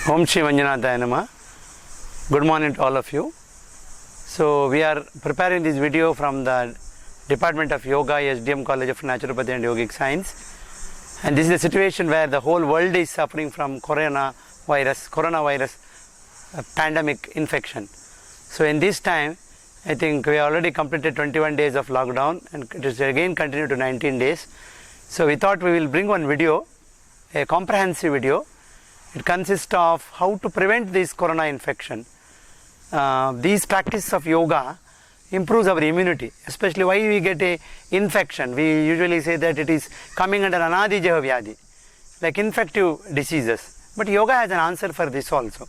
Om Shri Manjunathaya Namah. Good morning to all of you. So we are preparing this video from the Department of Yoga, SDM College of Naturopathy and Yogic Science. And this is a situation where the whole world is suffering from coronavirus pandemic infection. So in this time, I think we already completed 21 days of lockdown and it is again continued to 19 days. So we thought we will bring one video, a comprehensive video. It consists of how to prevent this corona infection. These practices of yoga improves our immunity, especially why we get a infection. We usually say that it is coming under anadi jaha vyadhi, like infective diseases. But yoga has an answer for this also.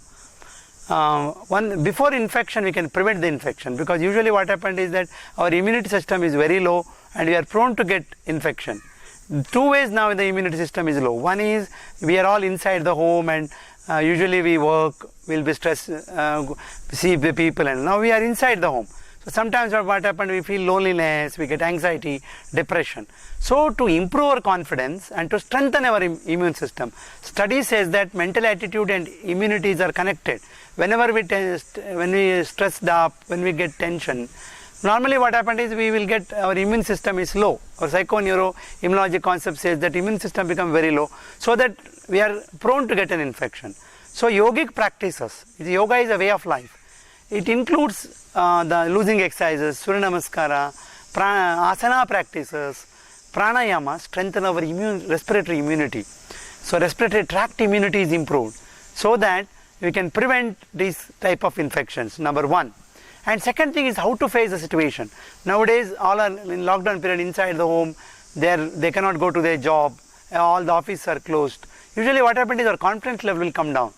Before infection, we can prevent the infection, because usually what happened is that our immunity system is very low and we are prone to get infection. Two ways now the immunity system is low. One is we are all inside the home and usually we work, we'll be stressed, see the people, and now we are inside the home. So sometimes what happened, we feel loneliness, we get anxiety, depression. So to improve our confidence and to strengthen our immune system, study says that mental attitude and immunities are connected. Whenever when we stressed up, when we get tension, normally what happens is we will get our immune system is low. Our psychoneuroimmunology concept says that immune system becomes very low, so that we are prone to get an infection. So yogic practices, yoga is a way of life. It includes the losing exercises, Surya Namaskara, asana practices, pranayama, strengthen our respiratory immunity. So respiratory tract immunity is improved, so that we can prevent these type of infections, number one. And second thing is how to face the situation. Nowadays, all are in lockdown period inside the home, they cannot go to their job, all the offices are closed. Usually what happens is our confidence level will come down.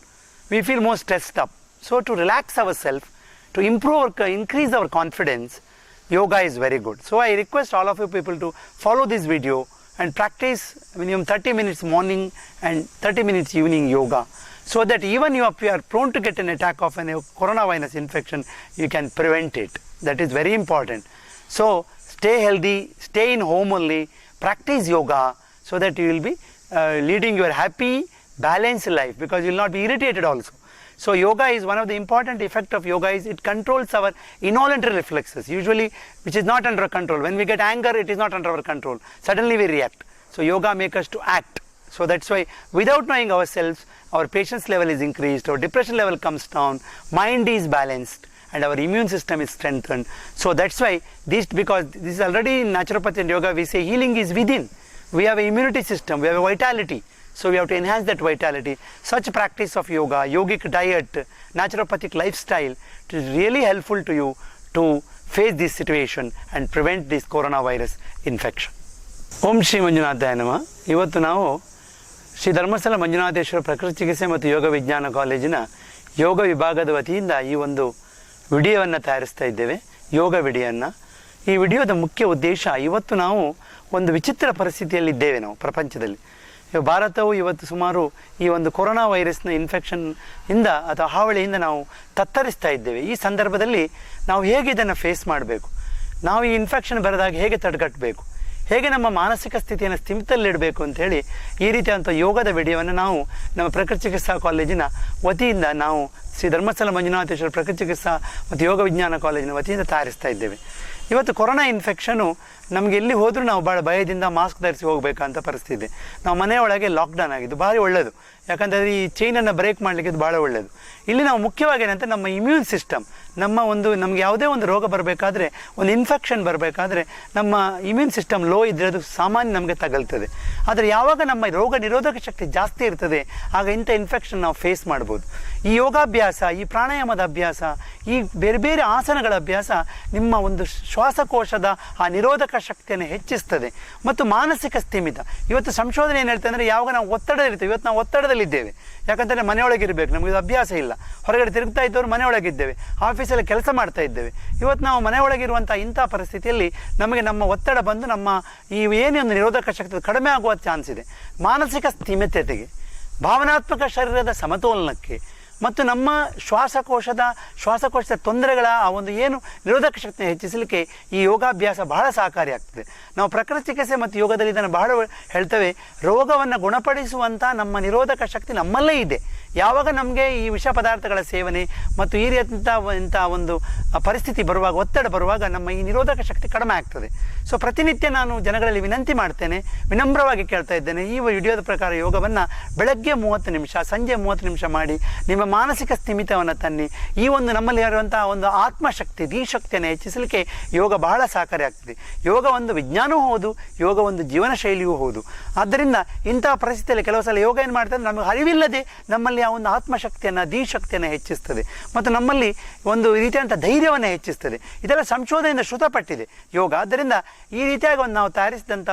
We feel more stressed up. So to relax ourselves, to increase our confidence, yoga is very good. So I request all of you people to follow this video and practice minimum 30 minutes morning and 30 minutes evening yoga, so that even if you are prone to get an attack of a coronavirus infection, you can prevent it. That is very important. So stay healthy, stay in home only, practice yoga, so that you will be leading your happy, balanced life, because you will not be irritated also. So yoga is one of the important effect of yoga is it controls our involuntary reflexes, usually which is not under control. When we get anger, it is not under our control. Suddenly we react. So yoga makes us to act. So that's why without knowing ourselves, our patience level is increased, our depression level comes down, mind is balanced, and our immune system is strengthened. So that's why because this is already in naturopathy and yoga, we say healing is within. We have an immunity system, we have a vitality. So we have to enhance that vitality. Such practice of yoga, yogic diet, naturopathic lifestyle, it is really helpful to you to face this situation and prevent this coronavirus infection. Om Shri Manjunathaya Namah. ಇವತ್ತು ನಾವು ಶ್ರೀ ಧರ್ಮಸ್ಥಳ ಮಂಜುನಾಥೇಶ್ವರ ಪ್ರಕೃತಿ ಚಿಕಿತ್ಸೆ ಮತ್ತು ಯೋಗ ವಿಜ್ಞಾನ ಕಾಲೇಜಿನ ಯೋಗ ವಿಭಾಗದ ವತಿಯಿಂದ ಈ ಒಂದು ವಿಡಿಯೋವನ್ನು ತಯಾರಿಸ್ತಾ ಇದ್ದೇವೆ, ಯೋಗ ವಿಡಿಯೋವನ್ನು. ಈ ವಿಡಿಯೋದ ಮುಖ್ಯ ಉದ್ದೇಶ, ಇವತ್ತು ನಾವು ಒಂದು ವಿಚಿತ್ರ ಪರಿಸ್ಥಿತಿಯಲ್ಲಿದ್ದೇವೆ ನಾವು ಪ್ರಪಂಚದಲ್ಲಿ. ಭಾರತವು ಇವತ್ತು ಸುಮಾರು ಈ ಒಂದು ಕೊರೋನಾ ವೈರಸ್ನ ಇನ್ಫೆಕ್ಷನ್ ಇಂದ ಅಥವಾ ಹಾವಳಿಯಿಂದ ನಾವು ತತ್ತರಿಸ್ತಾ ಇದ್ದೇವೆ. ಈ ಸಂದರ್ಭದಲ್ಲಿ ನಾವು ಹೇಗೆ ಇದನ್ನು ಫೇಸ್ ಮಾಡಬೇಕು, ನಾವು ಈ ಇನ್ಫೆಕ್ಷನ್ ಬರೆದಾಗ ಹೇಗೆ ತಡೆಗಟ್ಟಬೇಕು, ಹೇಗೆ ನಮ್ಮ ಮಾನಸಿಕ ಸ್ಥಿತಿಯನ್ನು ಸ್ಥಿಮಿತದಲ್ಲಿಡಬೇಕು ಅಂಥೇಳಿ ಈ ರೀತಿಯಾದಂಥ ಯೋಗದ ವಿಡಿಯೋವನ್ನು ನಾವು ನಮ್ಮ ಪ್ರಕೃತಿ ಚಿಕಿತ್ಸಾ ಕಾಲೇಜಿನ ವತಿಯಿಂದ ನಾವು ಶ್ರೀ ಧರ್ಮಸ್ಥಳ ಮಂಜುನಾಥೇಶ್ವರ ಪ್ರಕೃತಿ ಚಿಕಿತ್ಸಾ ಮತ್ತು ಯೋಗ ವಿಜ್ಞಾನ ಕಾಲೇಜಿನ ವತಿಯಿಂದ ತಯಾರಿಸ್ತಾ ಇದ್ದೇವೆ. ಇವತ್ತು ಕೊರೋನಾ ಇನ್ಫೆಕ್ಷನು ನಮಗೆ ಎಲ್ಲಿ ಹೋದರೂ ನಾವು ಭಾಳ ಭಯದಿಂದ ಮಾಸ್ಕ್ ಧರಿಸಿ ಹೋಗಬೇಕಂತ ಪರಿಸ್ಥಿತಿ. ನಾವು ಮನೆಯೊಳಗೆ ಲಾಕ್ಡೌನ್ ಆಗಿದ್ದು ಭಾರಿ ಒಳ್ಳೆಯದು, ಯಾಕಂದರೆ ಈ ಚೈನನ್ನು ಬ್ರೇಕ್ ಮಾಡಲಿಕ್ಕೆ ಇದು ಭಾಳ ಒಳ್ಳೆಯದು. ಇಲ್ಲಿ ನಾವು ಮುಖ್ಯವಾಗಿ ಏನಂತ ನಮ್ಮ ಇಮ್ಯೂನ್ ಸಿಸ್ಟಮ್, ನಮಗೆ ಯಾವುದೇ ಒಂದು ರೋಗ ಬರಬೇಕಾದ್ರೆ, ಒಂದು ಇನ್ಫೆಕ್ಷನ್ ಬರಬೇಕಾದ್ರೆ ನಮ್ಮ ಇಮ್ಯೂನ್ ಸಿಸ್ಟಮ್ ಲೋ ಇದ್ದರೆ ಅದು ಸಾಮಾನ್ಯ ನಮಗೆ ತಗಲ್ತದೆ. ಆದರೆ ಯಾವಾಗ ನಮ್ಮ ರೋಗ ನಿರೋಧಕ ಶಕ್ತಿ ಜಾಸ್ತಿ ಇರ್ತದೆ, ಆಗ ಇಂಥ ಇನ್ಫೆಕ್ಷನ್ ನಾವು ಫೇಸ್ ಮಾಡ್ಬೋದು. ಈ ಯೋಗಾಭ್ಯಾಸ, ಈ ಪ್ರಾಣಾಯಾಮದ ಅಭ್ಯಾಸ, ಈ ಬೇರೆ ಬೇರೆ ಆಸನಗಳ ಅಭ್ಯಾಸ ನಿಮ್ಮ ಒಂದು ಶ್ವಾಸಕೋಶದ ಆ ನಿರೋಧಕ ಶಕ್ತಿಯನ್ನು ಹೆಚ್ಚಿಸ್ತದೆ ಮತ್ತು ಮಾನಸಿಕ ಸ್ಥಿಮಿತ. ಇವತ್ತು ಸಂಶೋಧನೆ ಏನು ಹೇಳ್ತದೆ ಅಂದರೆ, ಯಾವಾಗ ನಾವು ಒತ್ತಡ ಇರ್ತೇವೆ, ಇವತ್ತು ನಾವು ಒತ್ತಡದಲ್ಲಿದ್ದೇವೆ, ಯಾಕಂದರೆ ಮನೆಯೊಳಗಿರಬೇಕು, ನಮಗೆ ಅಭ್ಯಾಸ ಇಲ್ಲ, ಹೊರಗಡೆ ತಿರುಗ್ತಾ ಇದ್ದವರು ಮನೆಯೊಳಗಿದ್ದೇವೆ, ಆಫೀಸಲ್ಲಿ ಕೆಲಸ ಮಾಡ್ತಾ ಇದ್ದೇವೆ. ಇವತ್ತು ನಾವು ಮನೆಯೊಳಗಿರುವಂಥ ಇಂಥ ಪರಿಸ್ಥಿತಿಯಲ್ಲಿ ನಮಗೆ ನಮ್ಮ ಒತ್ತಡ ಬಂದು ನಮ್ಮ ಈ ಏನೇ ಒಂದು ನಿರೋಧಕ ಶಕ್ತಿ ಕಡಿಮೆ ಆಗುವ ಚಾನ್ಸ್ ಇದೆ. ಮಾನಸಿಕ ಸ್ಥಿಮಿತತೆಗೆ, ಭಾವನಾತ್ಮಕ ಶರೀರದ ಸಮತೋಲನಕ್ಕೆ ಮತ್ತು ನಮ್ಮ ಶ್ವಾಸಕೋಶದ ತೊಂದರೆಗಳ ಆ ಒಂದು ಏನು ನಿರೋಧಕ ಶಕ್ತಿಯನ್ನು ಹೆಚ್ಚಿಸಲಿಕ್ಕೆ ಈ ಯೋಗಾಭ್ಯಾಸ ಬಹಳ ಸಹಕಾರಿಯಾಗ್ತದೆ. ನಾವು ಪ್ರಕೃತಿ ಚಿಕಿತ್ಸೆ ಮತ್ತು ಯೋಗದಲ್ಲಿ ಇದನ್ನು ಬಹಳ ಹೇಳ್ತೇವೆ, ರೋಗವನ್ನು ಗುಣಪಡಿಸುವಂಥ ನಮ್ಮ ನಿರೋಧಕ ಶಕ್ತಿ ನಮ್ಮಲ್ಲೇ ಇದೆ. ಯಾವಾಗ ನಮಗೆ ಈ ವಿಷ ಪದಾರ್ಥಗಳ ಸೇವನೆ ಮತ್ತು ಈ ರೀತಿಯಂಥ ಒಂದು ಪರಿಸ್ಥಿತಿ ಬರುವಾಗ, ಒತ್ತಡ ಬರುವಾಗ ನಮ್ಮ ಈ ನಿರೋಧಕ ಶಕ್ತಿ ಕಡಿಮೆ ಆಗ್ತದೆ. ಸೊ ಪ್ರತಿನಿತ್ಯ ನಾನು ಜನಗಳಲ್ಲಿ ವಿನಂತಿ ಮಾಡ್ತೇನೆ, ವಿನಮ್ರವಾಗಿ ಕೇಳ್ತಾ ಇದ್ದೇನೆ, ಈ ವಿಡಿಯೋದ ಪ್ರಕಾರ ಯೋಗವನ್ನು ಬೆಳಗ್ಗೆ 30 ನಿಮಿಷ, ಸಂಜೆ 30 ನಿಮಿಷ ಮಾಡಿ ನಿಮ್ಮ ಮಾನಸಿಕ ಸ್ಥಿಮಿತವನ್ನು ತನ್ನಿ. ಈ ಒಂದು ನಮ್ಮಲ್ಲಿ ಇರುವಂಥ ಒಂದು ಆತ್ಮಶಕ್ತಿ, ಧೀಶಕ್ತಿಯನ್ನು ಹೆಚ್ಚಿಸಲಿಕ್ಕೆ ಯೋಗ ಬಹಳ ಸಹಕಾರಿ ಆಗ್ತದೆ. ಯೋಗ ಒಂದು ವಿಜ್ಞಾನವೂ ಹೌದು, ಯೋಗ ಒಂದು ಜೀವನ ಶೈಲಿಯೂ ಹೌದು. ಆದ್ದರಿಂದ ಇಂತಹ ಪರಿಸ್ಥಿತಿಯಲ್ಲಿ ಕೆಲವು ಸಲ ಯೋಗ ಏನು ಮಾಡ್ತದೆ, ನಮಗೆ ಅರಿವಿಲ್ಲದೆ ನಮ್ಮಲ್ಲಿ ಆ ಒಂದು ಆತ್ಮಶಕ್ತಿಯನ್ನು, ಧೀಶಕ್ತಿಯನ್ನು ಹೆಚ್ಚಿಸ್ತದೆ ಮತ್ತು ನಮ್ಮಲ್ಲಿ ಒಂದು ರೀತಿಯಾದಂಥ ಧೈರ್ಯವನ್ನು ಹೆಚ್ಚಿಸ್ತದೆ. ಇದೆಲ್ಲ ಸಂಶೋಧನೆಯಿಂದ ಶ್ರುತಪಟ್ಟಿದೆ ಯೋಗ. ಆದ್ದರಿಂದ ಈ ರೀತಿಯಾಗಿ ಒಂದು ನಾವು ತಯಾರಿಸಿದಂಥ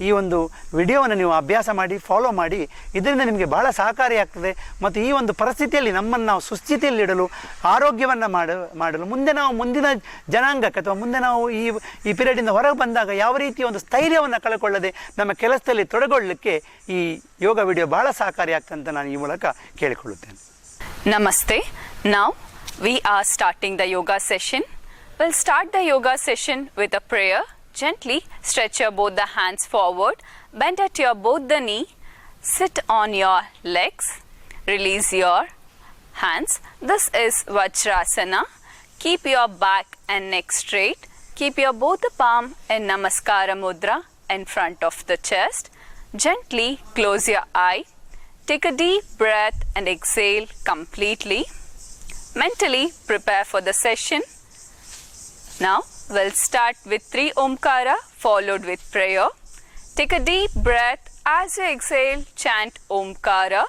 ಈ ಒಂದು ವಿಡಿಯೋವನ್ನು ನೀವು ಅಭ್ಯಾಸ ಮಾಡಿ, ಫಾಲೋ ಮಾಡಿ. ಇದರಿಂದ ನಿಮಗೆ ಬಹಳ ಸಹಕಾರಿಯಾಗ್ತದೆ ಮತ್ತು ಈ ಒಂದು ಪರಿಸ್ಥಿತಿಯಲ್ಲಿ ನಮ್ಮನ್ನು ನಾವು ಸುಸ್ಥಿತಿಯಲ್ಲಿಡಲು, ಆರೋಗ್ಯವನ್ನು ಮಾಡಲು, ಮುಂದಿನ ಜನಾಂಗಕ್ಕೆ ಅಥವಾ ಮುಂದೆ ನಾವು ಈ ಪೀರಿಯಡಿಂದ ಹೊರಗೆ ಬಂದಾಗ ಯಾವ ರೀತಿಯ ಒಂದು ಸ್ಥೈರ್ಯವನ್ನು ಕಳ್ಕೊಳ್ಳದೆ ನಮ್ಮ ಕೆಲಸದಲ್ಲಿ ತೊಡಗೊಳ್ಳಲಿಕ್ಕೆ ಈ ಯೋಗ ವಿಡಿಯೋ ಬಹಳ ಸಹಕಾರಿಯಾಗ್ತದೆ ಅಂತ ನಾನು ಈ ಮೂಲಕ ಕೇಳಿಕೊಳ್ಳುತ್ತೇನೆ. Namaste. Now we are starting the yoga session. We'll start the yoga session with a prayer. Gently stretch your both the hands forward, bend at your both the knee, sit on your legs, release your hands. This is Vajrasana. Keep your back and neck straight. Keep your both the palm in Namaskara Mudra in front of the chest. Gently close your eye. Take a deep breath and exhale completely. Mentally prepare for the session. Now we'll start with 3 Omkara followed with prayer. Take a deep breath. As you exhale, chant Omkara.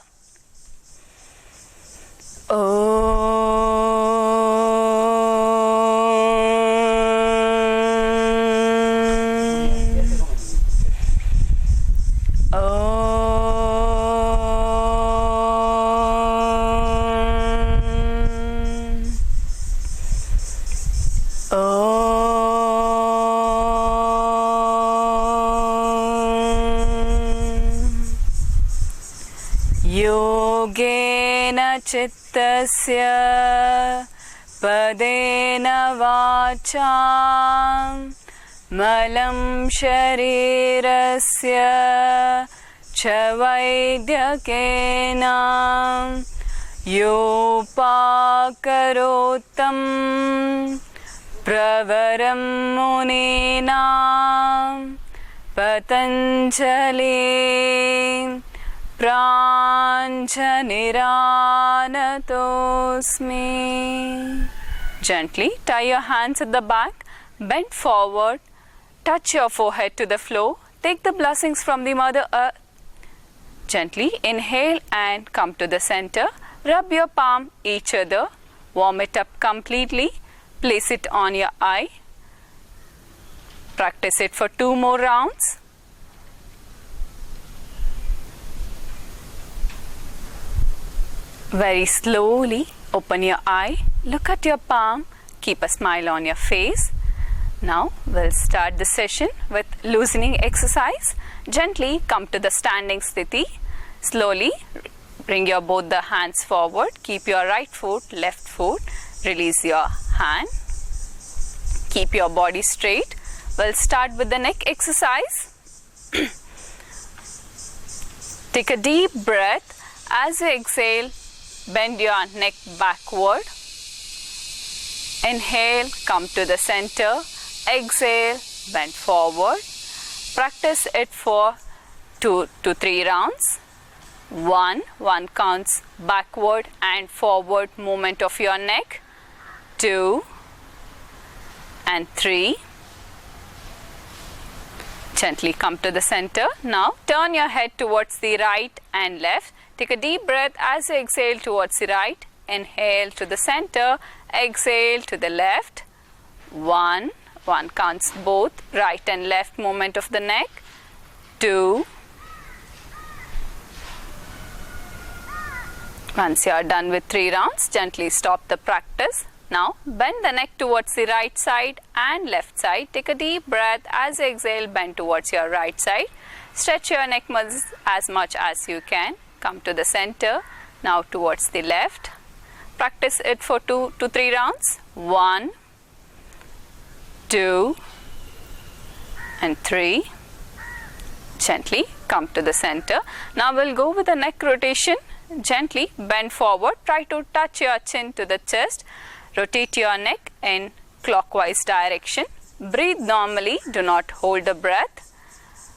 योगेन चित्तस्य पदेन वाचा मलं शरीरस्य च वैद्यकेन योपाकरोत्तं प्रवरं मुनीना Patanjali Pranjanirānatosmi. Gently tie your hands at the back, bend forward, touch your forehead to the floor, take the blessings from the Mother Earth. Gently inhale and come to the center, rub your palm each other, warm it up completely, place it on your eye. Practice it for 2 more rounds. Very slowly open your eye, look at your palm, keep a smile on your face. Now we'll start the session with loosening exercise. Gently come to the standing sthiti. Slowly bring your both the hands forward, keep your right foot, left foot, release your hand. Keep your body straight. We'll start with the neck exercise. Take a deep breath. As you exhale, bend your neck backward. Inhale, come to the center. Exhale, bend forward. Practice it for 2 to 3 rounds. 1 counts backward and forward movement of your neck. 2 and 3. Gently come to the center. Now turn your head towards the right and left. Take a deep breath as you exhale towards the right. Inhale to the center. Exhale to the left. 1 counts both right and left movement of the neck. 2. Once you are done with 3 rounds, gently stop the practice. Now bend the neck towards the right side and left side. Take a deep breath as you exhale, bend towards your right side. Stretch your neck muscles as much as you can. Come to the center. Now towards the left. Practice it for 2 to 3 rounds. 1, 2, and 3. Gently come to the center. Now we'll go with the neck rotation. Gently bend forward. Try to touch your chin to the chest. Rotate your neck in clockwise direction. Breathe normally. Do not hold the breath.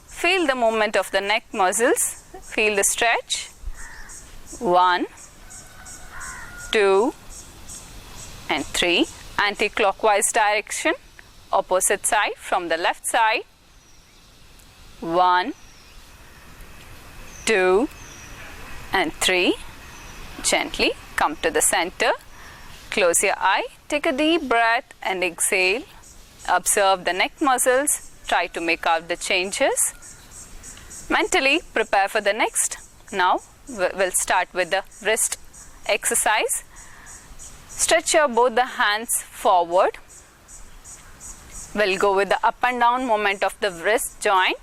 Feel the movement of the neck muscles. Feel the stretch. 1, 2, and 3. Anti-clockwise direction. Opposite side from the left side. 1, 2, and 3. Gently come to the center. Close your eye. Take a deep breath and exhale. Observe the neck muscles. Try to make out the changes. Mentally prepare for the next. Now we'll start with the wrist exercise. Stretch your both the hands forward. We'll go with the up and down movement of the wrist joint.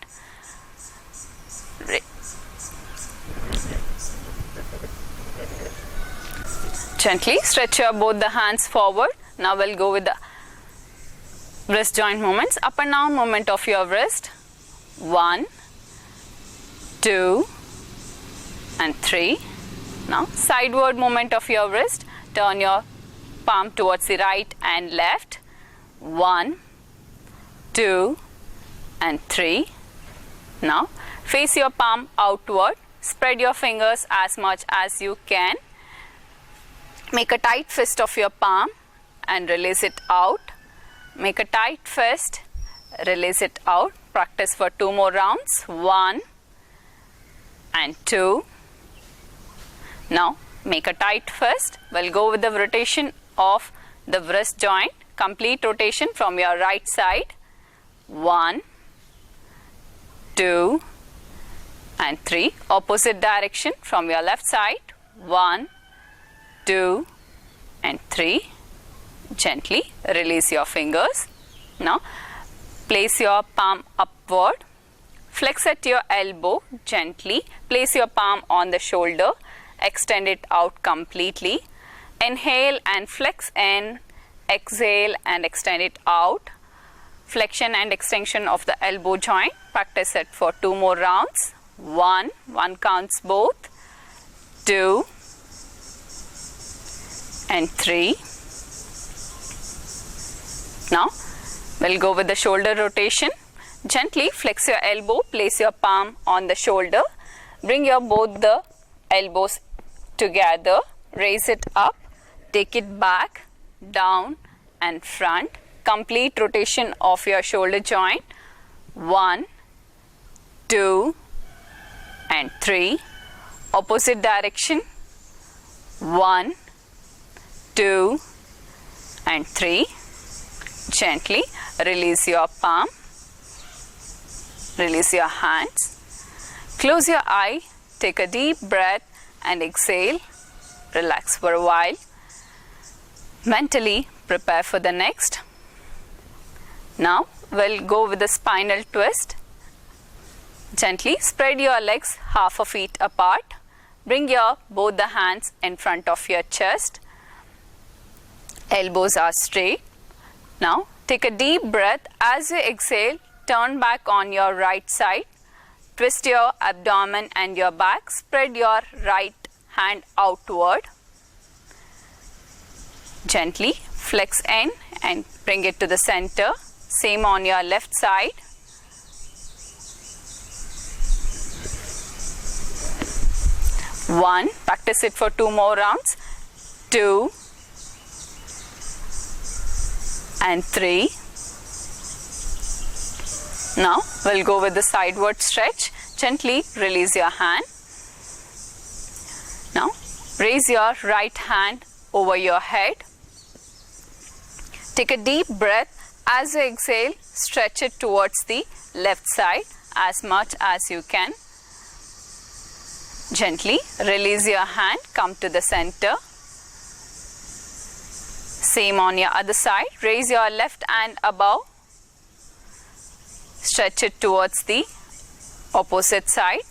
Gently stretch your both the hands forward. Now we'll go with the wrist joint movements. Up and down movement of your wrist. 1, 2, and 3. Now sideward movement of your wrist. Turn your palm towards the right and left. 1, 2, and 3. Now face your palm outward. Spread your fingers as much as you can. Make a tight fist of your palm and release it out. Make a tight fist, release it out. Practice for 2 more rounds. 1 and 2. Now make a tight fist. We'll go with the rotation of the wrist joint. Complete rotation from your right side. 1, 2, and 3. Opposite direction from your left side. 1, 2, and 3. Gently release your fingers. Now place your palm upward. Flex at your elbow gently. Place your palm on the shoulder. Extend it out completely. Inhale and flex in. Exhale and extend it out. Flexion and extension of the elbow joint. Practice it for 2 more rounds. 1 counts both. 2 and 3. Now we'll go with the shoulder rotation. Gently flex your elbow. Place your palm on the shoulder. Bring your both the elbows together. Raise it up. Take it back, down, and front. Complete rotation of your shoulder joint. 1, 2, and 3. Opposite direction. 1, 2, and 3. Gently release your palm. Release your hands. Close your eye. Take a deep breath and exhale. Relax for a while. Mentally prepare for the next. Now we'll go with the spinal twist. Gently spread your legs half a feet apart. Bring your both the hands in front of your chest. Elbows are straight. Now take a deep breath. As you exhale, turn back on your right side. Twist your abdomen and your back. Spread your right hand outward. Gently flex in and bring it to the center. Same on your left side. One, practice it for 2 more rounds. 2 and 3. Now we'll go with the sideward stretch. Gently release your hand. Now raise your right hand over your head. Take a deep breath. As you exhale, stretch it towards the left side as much as you can. Gently release your hand, come to the center. Same on your other side. Raise your left hand above. Stretch it towards the opposite side.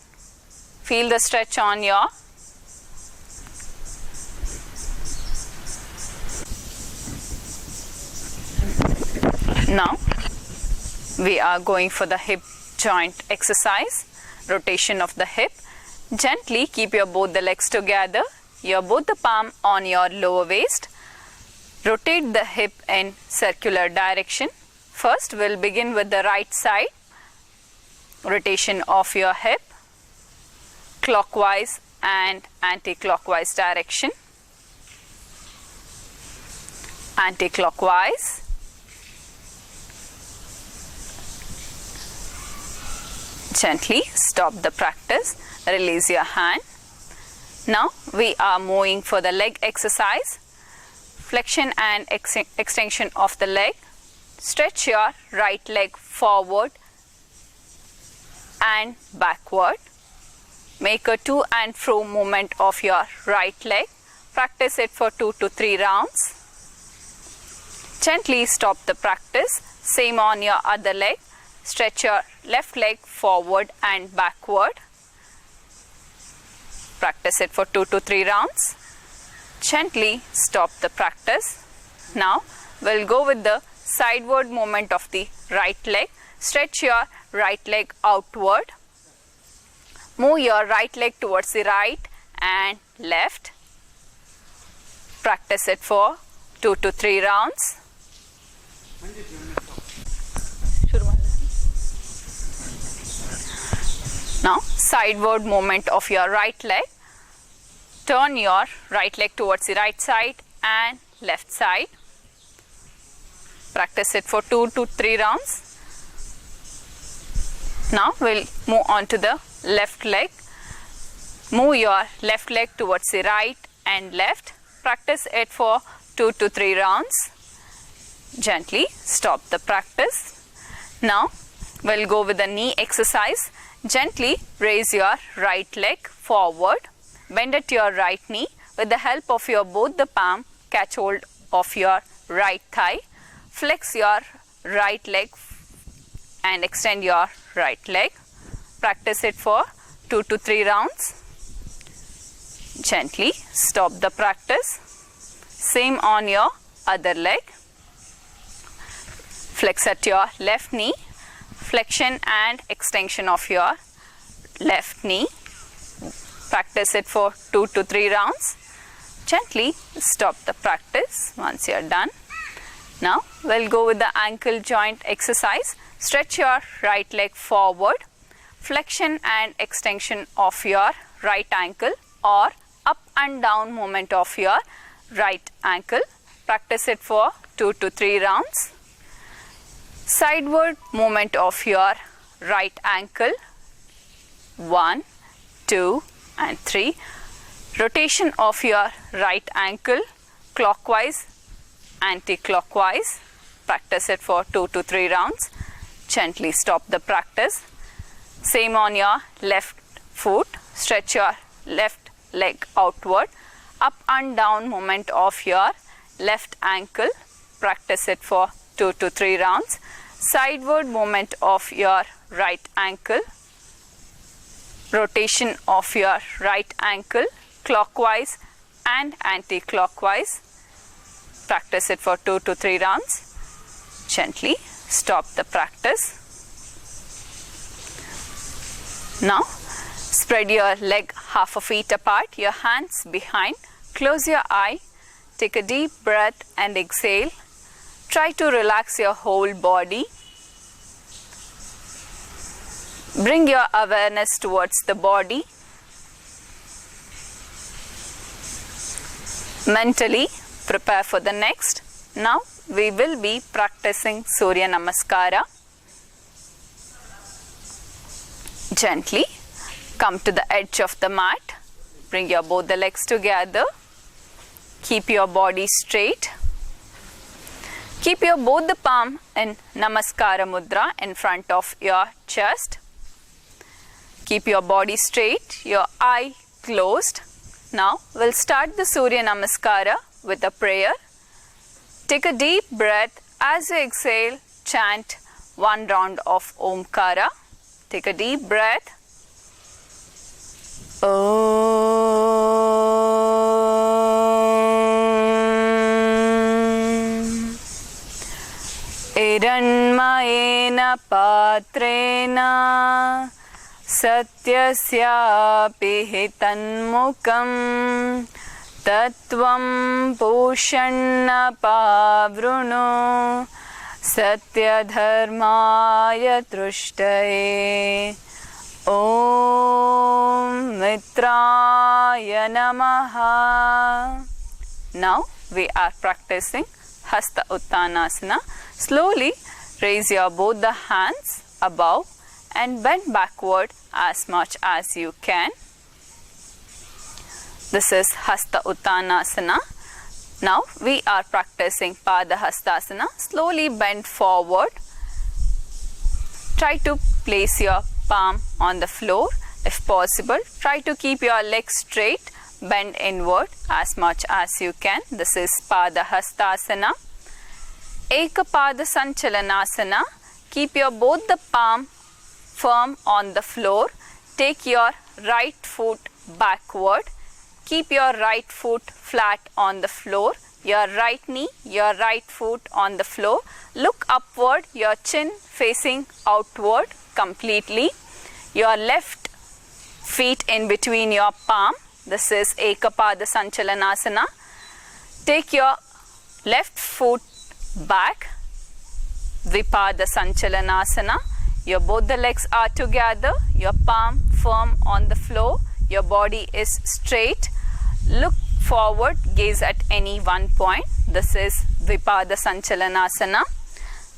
Feel the stretch on your Now we are going for the hip joint exercise, rotation of the hip. Gently keep your both the legs together, your both the palm on your lower waist. Rotate the hip in circular direction. First we'll begin with the right side. Rotation of your hip, clockwise and anti-clockwise direction. Anti-clockwise. Gently stop the practice, release your hand. Now we are moving for the leg exercise. Flexion and extension of the leg. Stretch your right leg forward and backward. Make a to and fro movement of your right leg. Practice it for 2 to 3 rounds. Gently stop the practice. Same on your other leg. Stretch your left leg forward and backward. Practice it for 2 to 3 rounds. Gently stop the practice. Now we'll go with the sideward movement of the right leg. Stretch your right leg outward. Move your right leg towards the right and left. Practice it for 2 to 3 rounds. Now sideward movement of your right leg. Turn your right leg towards the right side and left side. Practice it for 2 to 3 rounds. Now we'll move on to the left leg. Move your left leg towards the right and left. Practice it for 2 to 3 rounds. Gently stop the practice. Now we'll go with the knee exercise. Gently raise your right leg forward. Bend at your right knee. With the help of your both the palm, catch hold of your right thigh. Flex your right leg and extend your right leg. Practice it for 2 to 3 rounds. Gently stop the practice. Same on your other leg. Flex at your left knee. Flexion and extension of your left knee. Practice it for 2 to 3 rounds. Gently stop the practice once you're done. Now we'll go with the ankle joint exercise. Stretch your right leg forward. Flexion and extension of your right ankle or up and down movement of your right ankle. Practice it for 2 to 3 rounds. Sideward movement of your right ankle. 1, 2 and 3. Rotation of your right ankle clockwise, anti-clockwise. Practice it for 2 to 3 rounds. Gently stop the practice. Same on your left foot. Stretch your left leg outward. Up and down movement of your left ankle. Practice it for 2 to 3 rounds. Sideward movement of your right ankle. Rotation of your right ankle clockwise and anti-clockwise. Practice it for 2 to 3 rounds. Gently stop the practice. Now spread your leg half a feet apart, your hands behind. Close your eye. Take a deep breath and exhale. Try to relax your whole body. Bring your awareness towards the body. Mentally prepare for the next. Now we will be practicing Surya Namaskara. Gently come to the edge of the mat. Bring your both the legs together. Keep your body straight. Keep your both the palm in Namaskara Mudra in front of your chest. Keep your body straight, your eye closed. Now we'll start the Surya Namaskara with a prayer. Take a deep breath. As you exhale, chant 1 round of Omkara. Take a deep breath. Om. हिरण्मयेन पात्रेण सत्यस्यापि हि तन्मुखं तत्त्वं पूषण्ण पावृणु सत्यधर्माय तुष्टये ॐ मित्राय नमः. Now we are practicing Hasta Uttanasana. Slowly raise your both the hands above and bend backward as much as you can. This is Hasta Uttanasana. Now we are practicing Padahastasana. Slowly bend forward. Try to place your palm on the floor. If possible, try to keep your legs straight. Bend inward as much as you can. This is Padahastasana. Ekapada Sanchalanasana. Keep your both the palm firm on the floor. Take your right foot backward. Keep your right foot flat on the floor. Your right knee, your right foot on the floor. Look upward, your chin facing outward completely. Your left feet in between your palm. This is Ekapada Sanchalanasana. Take your left foot back, Vipada Sanchalanasana. Your both the legs are together, your palm firm on the floor, your body is straight. Look forward, gaze at any one point. This is Vipada Sanchalanasana.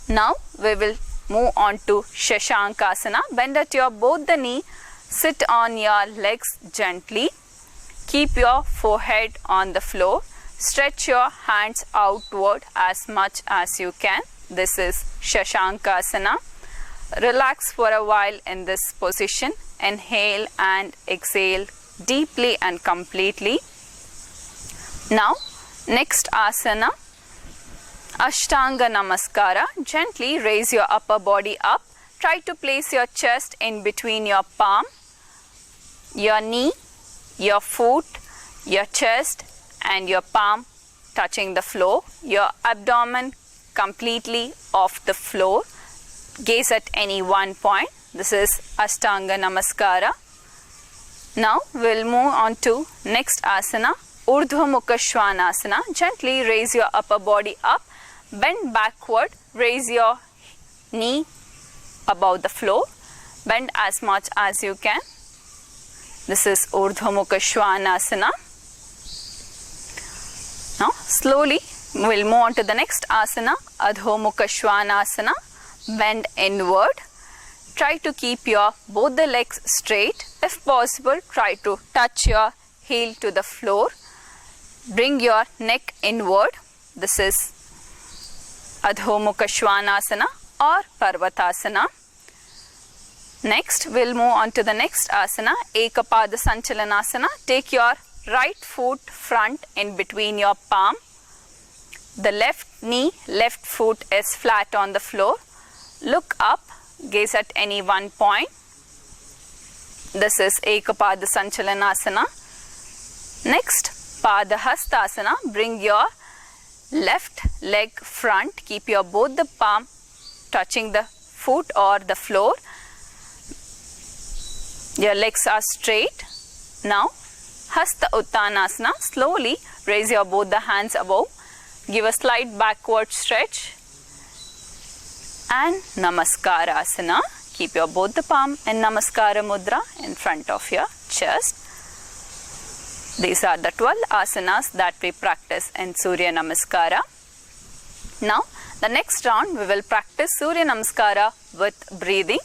Now we will move on to Shashankasana. Bend at your both the knee, sit on your legs gently. Keep your forehead on the floor. Stretch your hands outward as much as you can. This is Shashankasana. Relax for a while in this position. Inhale and exhale deeply and completely. Now, next asana, Ashtanga Namaskara. Gently raise your upper body up. Try to place your chest in between your palm, your knee, your foot, your chest and your palm touching the floor. Your abdomen completely off the floor. Gaze at any one point. This is Ashtanga Namaskara. Now we'll move on to next asana, Urdhva Mukha Svanasana. Gently raise your upper body up, bend backward, raise your knee above the floor, bend as much as you can. This is Urdhva Mukha Svanasana. Now slowly we'll move on to the next asana, Adho Mukha Svanasana. Bend inward. Try to keep your both the legs straight. If possible, try to touch your heel to the floor. Bring your neck inward. This is Adho Mukha Svanasana or Parvatasana. Next, we'll move on to the next asana, Ekapada Sanchalanasana. Take your right foot front in between your palm. The left knee, left foot is flat on the floor. Look up, gaze at any one point. This is Ekapada Sanchalanasana. Next, Padahastasana. Bring your left leg front. Keep your both the palm touching the foot or the floor. Your legs are straight. Now, Hasta Uttanasana. Slowly raise your both the hands above. Give a slight backward stretch. And Namaskarasana. Keep your both the palm in Namaskara Mudra in front of your chest. These are the 12 asanas that we practice in Surya Namaskara. Now, the next round we will practice Surya Namaskara with breathing.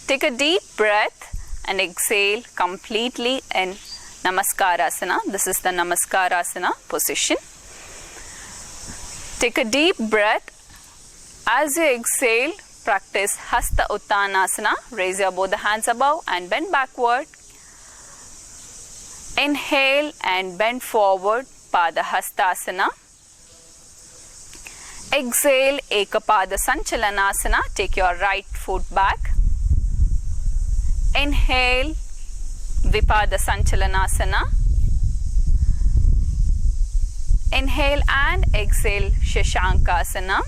Take a deep breath and exhale completely in Namaskarasana. This is the Namaskarasana position. Take a deep breath. As you exhale, practice Hasta Uttanasana. Raise your both the hands above and bend backward. Inhale and bend forward, Padahastasana. Exhale, Ekapada Sanchalanasana. Take your right foot back. Inhale, Vipada Sanchalanasana. Inhale and exhale, Shashankasana.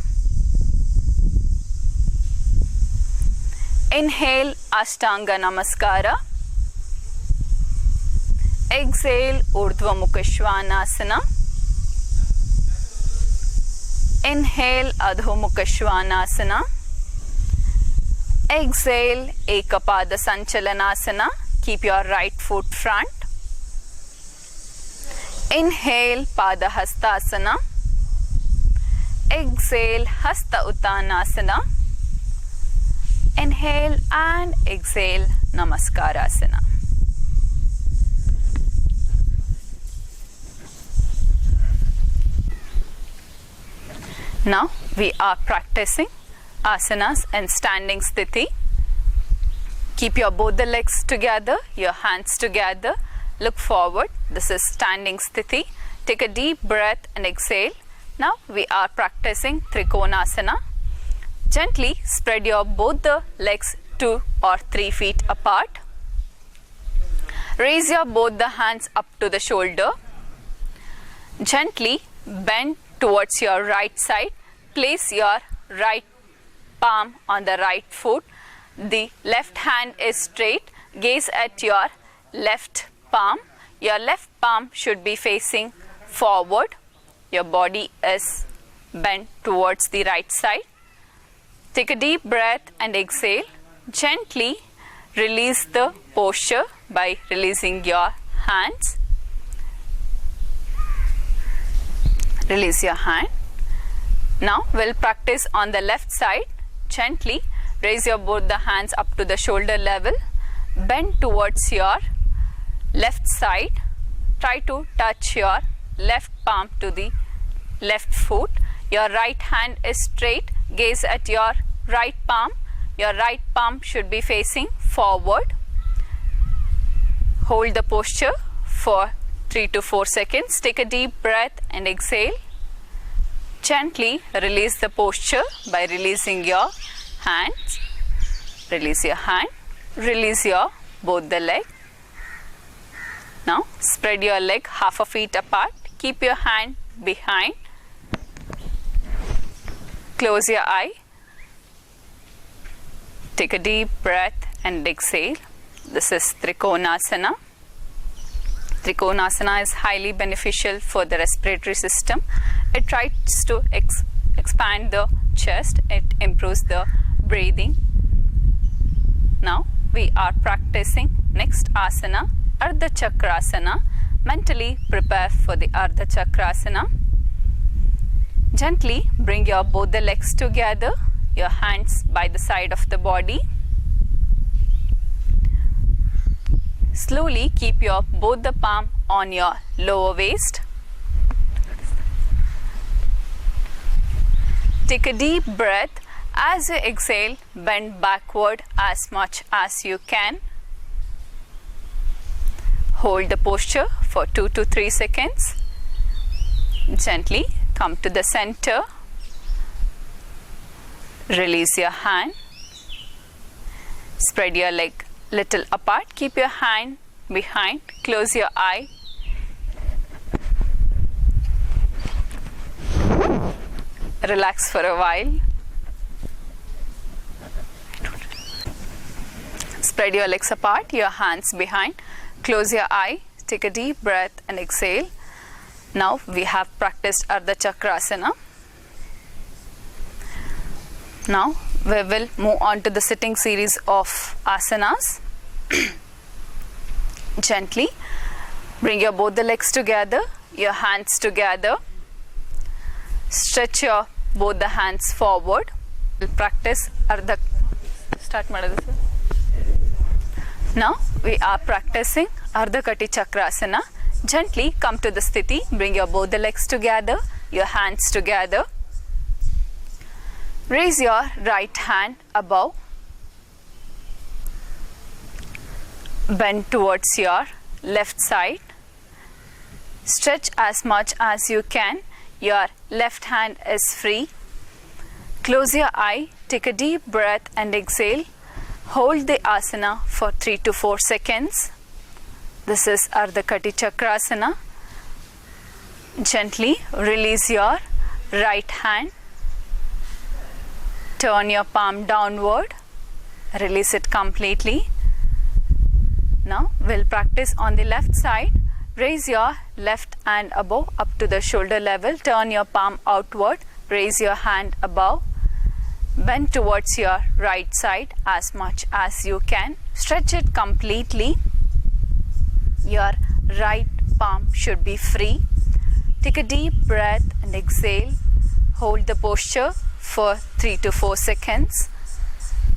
Inhale Ashtanga Namaskara. Exhale Urdhva Mukha Svanasana. Inhale Adho Mukha Svanasana. Exhale Ekapada Sanchalanasana. Keep your right foot front. Inhale Pada Hastasana. Exhale Hasta Uttanasana. Inhale and exhale Namaskarasana. Now we are practicing asanas and standing sthiti. Keep your both the legs together, your hands together. Look forward. This is standing sthiti. Take a deep breath and exhale. Now we are practicing Trikonasana. Gently spread your both the legs 2 or 3 feet apart. Raise your both the hands up to the shoulder. Gently bend towards your right side. Place your right palm on the right foot. The left hand is straight. Gaze at your left palm. Your left palm should be facing forward. Your body is bent towards the right side. Take a deep breath and exhale. Gently release the posture by releasing your hands. Release your hand. Now we'll practice on the left side. Gently raise your both the hands up to the shoulder level. Bend towards your left side. Try to touch your left palm to the left foot. Your right hand is straight. Gaze at your right palm. Your right palm should be facing forward. Hold the posture for 3 to 4 seconds. Take a deep breath and exhale. Gently release the posture by releasing your hands. Release your hand. Release your both the leg. Now spread your leg half a feet apart. Keep your hand behind. Close your eye. Take a deep breath and exhale. This is Trikonasana. Trikonasana is highly beneficial for the respiratory system. It tries to expand the chest. It improves the breathing. Now we are practicing next asana, Ardha Chakrasana. Mentally prepare for the Ardha Chakrasana. Gently bring your both the legs together, your hands by the side of the body. Slowly keep your both the palm on your lower waist. Take a deep breath. As you exhale, bend backward as much as you can. Hold the posture for 2 to 3 seconds. Gently come to the center. Release your hand. Spread your leg little apart. Keep your hand behind. Close your eye. Relax for a while. Spread your legs apart, your hands behind. Close your eye. Take a deep breath and exhale. Now we have practiced Ardha Chakrasana. Now we will move on to the sitting series of asanas. Gently bring your both the legs together, your hands together. Stretch your both the hands forward. We'll practice Ardha. Start madadu sir. Now we are practicing Ardha Kati Chakrasana. Gently come to the sthiti. Bring your both the legs together, your hands together. Raise your right hand above. Bend towards your left side. Stretch as much as you can. Your left hand is free. Close your eye. Take a deep breath and exhale. Hold the asana for 3 to 4 seconds. This is Ardha Kati Chakrasana. Gently release your right hand. Turn your palm downward. release it completely. Now we'll practice on the left side. Raise your left hand above up to the shoulder level. Turn your palm outward. Raise your hand above. Bend towards your right side as much as you can. Stretch it completely. Your right palm should be free. Take a deep breath and exhale. Hold the posture for 3 to 4 seconds.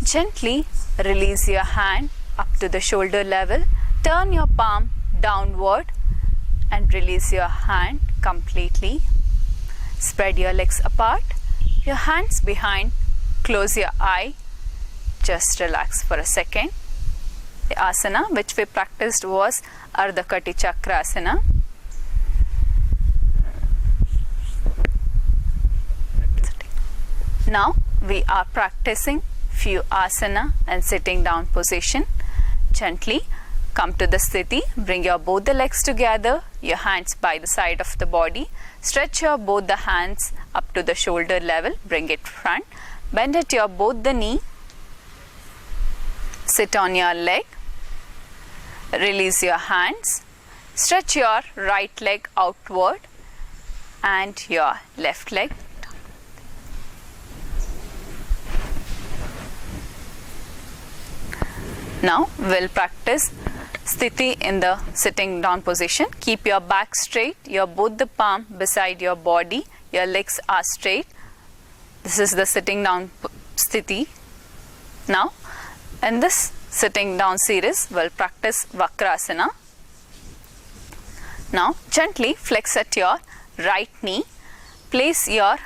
Gently release your hand up to the shoulder level. Turn your palm downward and release your hand completely. Spread your legs apart. Your hands behind. Close your eye. Just relax for a second. The asana which we practiced was Ardha Kati Chakrasana. Now we are practicing few asana and sitting down position. Gently come to the sthiti. Bring your both the legs together. Your hands by the side of the body. Stretch your both the hands up to the shoulder level. Bring it front. Bend at your both the knee. Sit on your leg. Release your hands. Stretch your right leg outward and your left leg. Now we'll practice sthiti in the sitting down position. Keep your back straight, your both the palm beside your body, your legs are straight. This is the sitting down sthiti. Now in this sitting down series we'll practice Vakrasana. Now gently flex at your right knee. Place your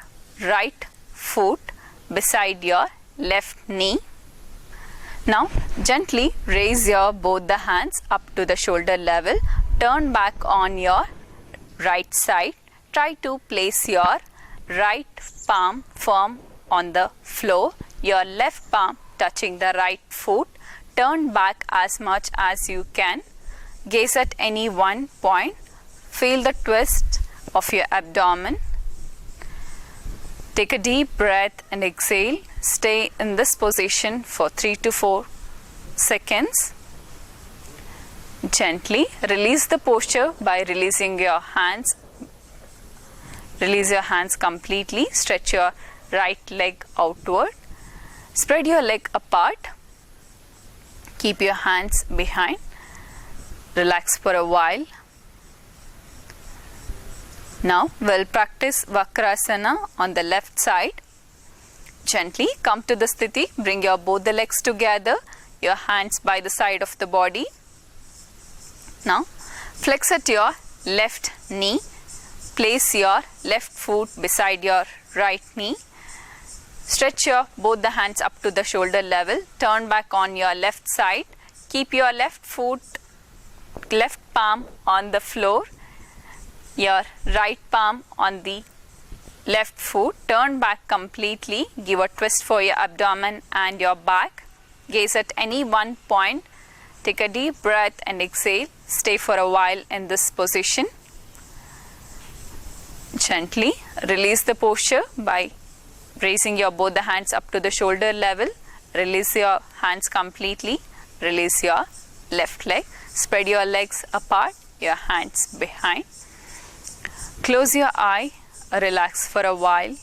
right foot beside your left knee. Now gently raise your both the hands up to the shoulder level. Turn back on your right side. Try to place your right palm firm on the floor. Your left palm touching the right foot. Turn back as much as you can. Gaze at any one point. Feel the twist of your abdomen. Take a deep breath and exhale. Stay in this position for 3 to 4 seconds. Gently release the posture by releasing your hands. Release your hands completely. Stretch your right leg outward. Spread your leg apart. Keep your hands behind. Relax for a while. Now we'll practice Vakrasana on the left side. Gently come to the sthiti. Bring your both the legs together. Your hands by the side of the body. Now flex at your left knee. Place your left foot beside your right knee. Stretch your both the hands up to the shoulder level. Turn back on your left side. Keep your left foot, left palm on the floor. Your right palm on the left foot. Turn back completely. Give a twist for your abdomen and your back. Gaze at any one point. Take a deep breath and exhale. Stay for a while in this position. Gently release the posture by raising your both the hands up to the shoulder level. Release your hands completely. Release your left leg. Spread your legs apart. Your hands behind. Close your eye, relax for a while.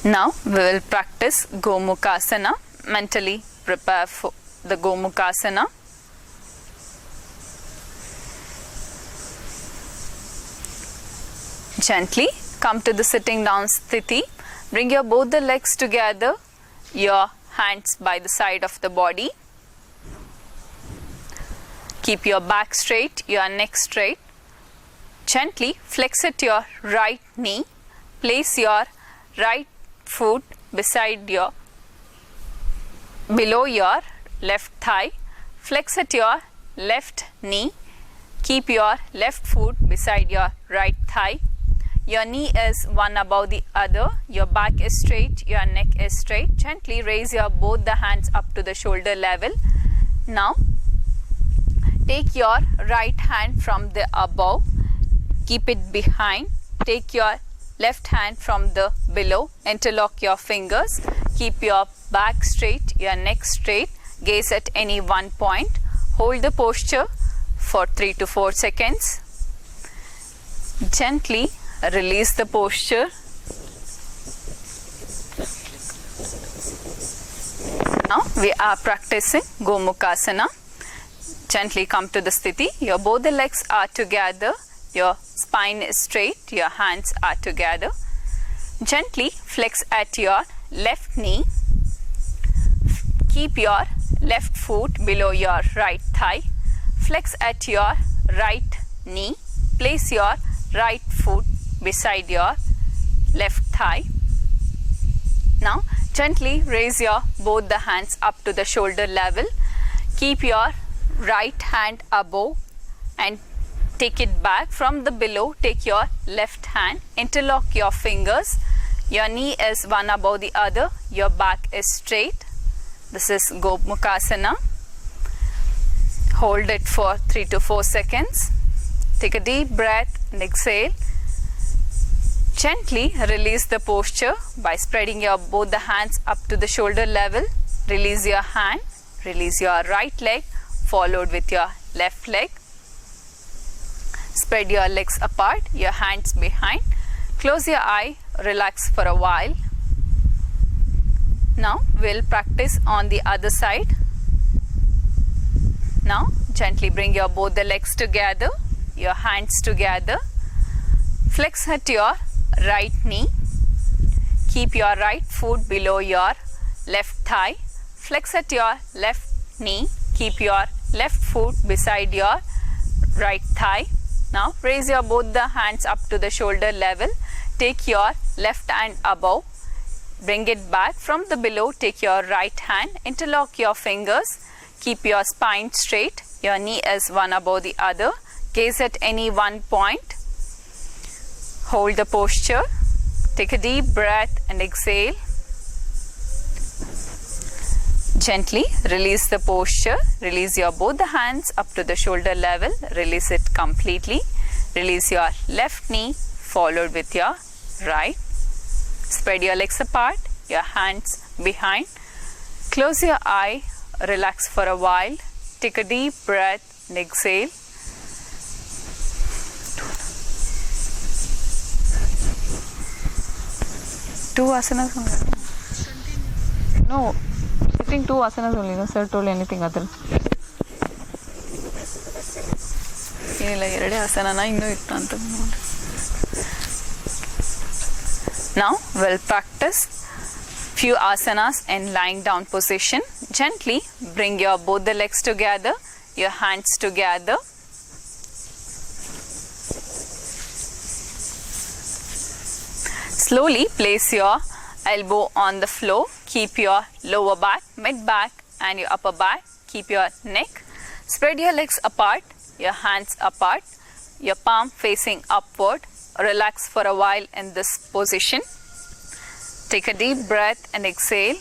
Now we will practice Gomukhasana. Mentally prepare for the Gomukhasana. Gently come to the sitting down sthiti. Bring your both the legs together. Your hands by the side of the body. Keep your back straight, your neck straight. Gently flex at your right knee. Place your right foot below your left thigh. Flex at your left knee. Keep your left foot beside your right thigh. Your knee is one above the other. Your back is straight. Your neck is straight. Gently raise your both the hands up to the shoulder level. Now take your right hand from the above. keep it behind. Take your left hand from the below, interlock your fingers, keep your back straight, your neck straight, gaze at any one point, hold the posture for 3 to 4 seconds. Gently release the posture. Now we are practicing Gomukhasana. Gently come to the sthiti. Both the legs are together. Your spine is straight. Your hands are together. Gently flex at your left knee. Keep your left foot below your right thigh. Flex at your right knee. Place your right foot beside your left thigh. Now gently raise your both the hands up to the shoulder level. Keep your right hand above and take it back from the below. Take your left hand, interlock your fingers. Your knee is one above the other. Your back is straight. This is Gomukhasana. Hold it for 3 to 4 seconds. Take a deep breath and exhale. Gently release the posture by spreading your both the hands up to the shoulder level. Release your hand, release your right leg, followed with your left leg. Spread your legs apart, your hands behind. Close your eye, relax for a while. Now we'll practice on the other side. Now gently bring your both the legs together, your hands together. Flex at your right knee. Keep your right foot below your left thigh. Flex at your left knee. Keep your left foot beside your right thigh. Now raise your both the hands up to the shoulder level. Take your left hand above. Bring it back from the below. Take your right hand. Interlock your fingers. Keep your spine straight. Your knee is one above the other. Gaze at any one point. Hold the posture. Take a deep breath and exhale. Gently release the posture. Release your both the hands up to the shoulder level. Release it completely. Release your left knee followed with your right. Spread your legs apart, your hands behind. Close your eye. Relax for a while. Take a deep breath and exhale. Two asanas only. No, sitting 2 asanas only. No sir told anything other. Now we'll practice few asanas in lying down position. Gently bring your both the legs together, your hands together. Slowly place your elbow on the floor. Keep your lower back, mid back and your upper back. Keep your neck. Spread your legs apart, your hands apart, your palm facing upward. Relax for a while in this position. Take a deep breath and exhale.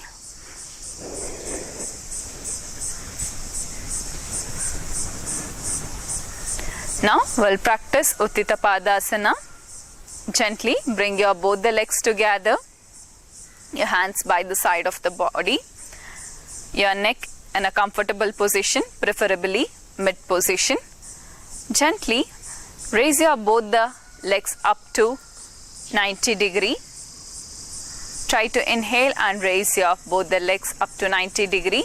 Now we'll practice Utthita Padasana. Gently bring your both the legs together, your hands by the side of the body, your neck in a comfortable position, preferably mid position. Gently raise your both the legs up to 90 degree. Try to inhale and raise your both the legs up to 90 degree.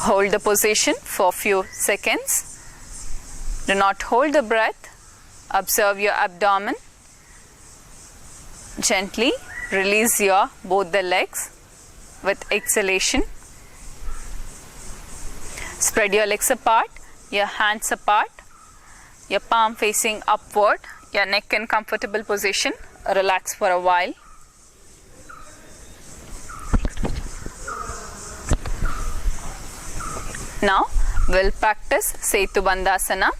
Hold the position for few seconds. Do not hold the breath. Observe your abdomen. Gently release your both the legs with exhalation. Spread your legs apart, your hands apart, your palm facing upward, your neck in comfortable position. Relax for a while. Now we'll practice Setu Bandhasana.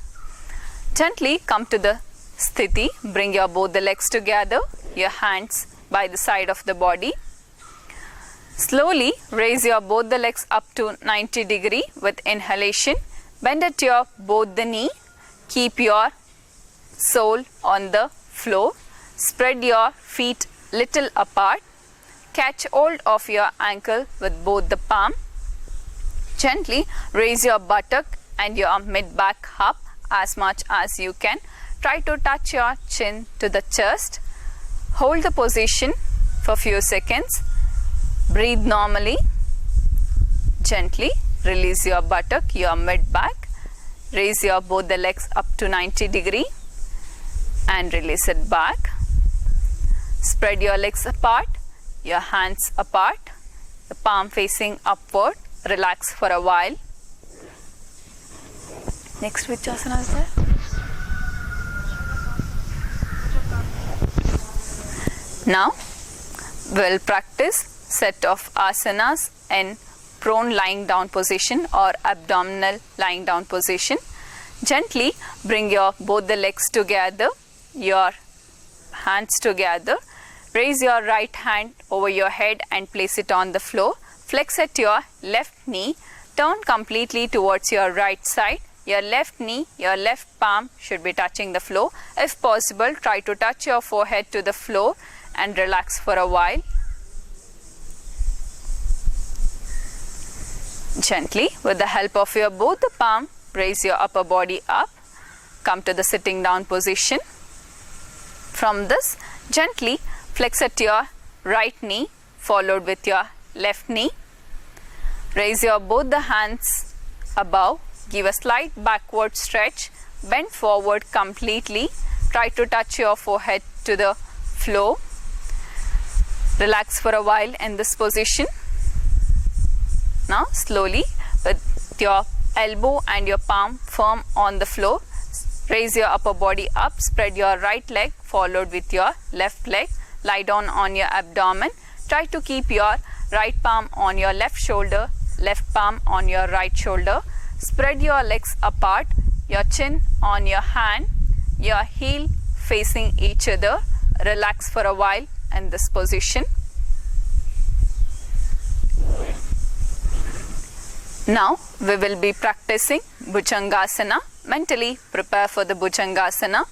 Gently come to the sthiti. Bring your both the legs together, your hands by the side of the body. Slowly raise your both the legs up to 90 degree with inhalation. Bend at your both the knee. Keep your sole on the floor. Spread your feet little apart. Catch hold of your ankle with both the palm. Gently raise your buttock and your mid back up as much as you can. Try to touch your chin to the chest. Hold the position for few seconds. Breathe normally. Gently release your buttock, your mid back. Raise your both the legs up to 90 degree and release it back. Spread your legs apart, your hands apart, the palm facing upward. Relax for a while. Next, which asana is there? Now, we'll practice set of asanas in prone lying down position or abdominal lying down position. Gently bring your both the legs together, your hands together. Raise your right hand over your head and place it on the floor. Flex at your left knee. Turn completely towards your right side. Your left knee, your left palm should be touching the floor. If possible, try to touch your forehead to the floor and relax for a while. Gently, with the help of your both the palm, raise your upper body up. Come to the sitting down position. From this, gently flex at your right knee, followed with your left knee. Raise your both the hands above. Give a slight backward stretch. Bend forward completely. Try to touch your forehead to the floor. Relax for a while in this position. Now slowly with your elbow and your palm firm on the floor, raise your upper body up. Spread your right leg followed with your left leg. Lie down on your abdomen. Try to keep your right palm on your left shoulder, left palm on your right shoulder. Spread your legs apart, your chin on your hand, your heel facing each other. Relax for a while in this position. Now we will be practicing Bhujangasana. Mentally prepare for the Bhujangasana.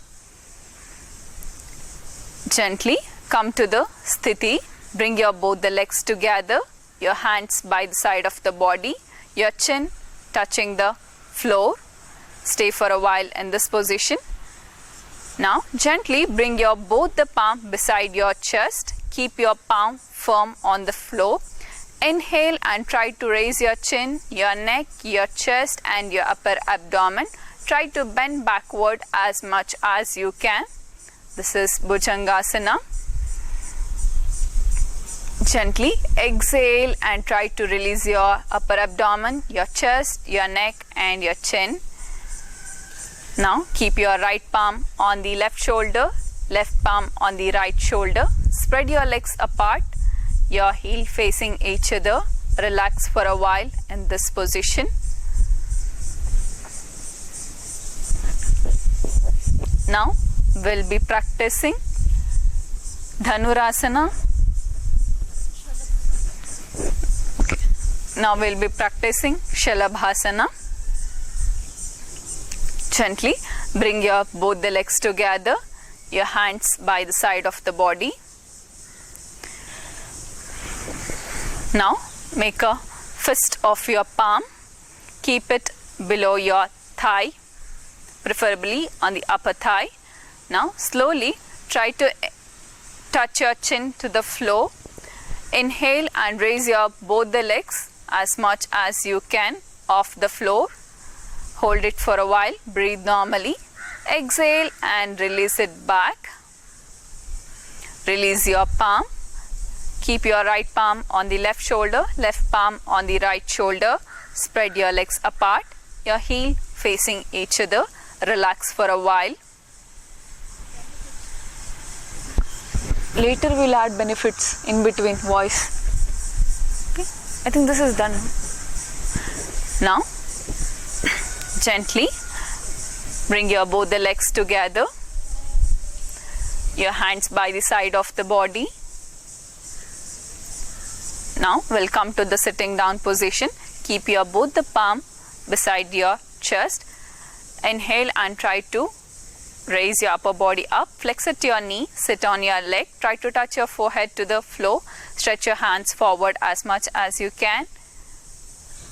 Gently come to the Sthiti. Bring your both the legs together, your hands by the side of the body, your chin touching the floor. Stay for a while in this position. Now gently bring your both the palm beside your chest. Keep your palm firm on the floor. Inhale and try to raise your chin, your neck, your chest and your upper abdomen. Try to bend backward as much as you can. This is Bhujangasana. Gently exhale and try to release your upper abdomen, your chest, your neck and your chin. Now keep your right palm on the left shoulder, left palm on the right shoulder. Spread your legs apart, your heel facing each other. Relax for a while in this position. Now we'll be practicing Dhanurasana. Now we'll be practicing Shalabhasana. Gently bring your both the legs together, your hands by the side of the body. Now make a fist of your palm. Keep it below your thigh, preferably on the upper thigh. Now slowly try to touch your chin to the floor. Inhale and raise your both the legs as much as you can off the floor. Hold it for a while. Breathe normally. Exhale and release it back. Release your palm. Keep your right palm on the left shoulder, left palm on the right shoulder. Spread your legs apart, your heel facing each other. Relax for a while. Later we'll add benefits in between voice. Okay. I think this is done. Now, gently bring your both the legs together. Your hands by the side of the body. Now we'll come to the sitting down position. Keep your both the palm beside your chest. Inhale and try to raise your upper body up, flex at your knee, sit on your leg, try to touch your forehead to the floor, stretch your hands forward as much as you can.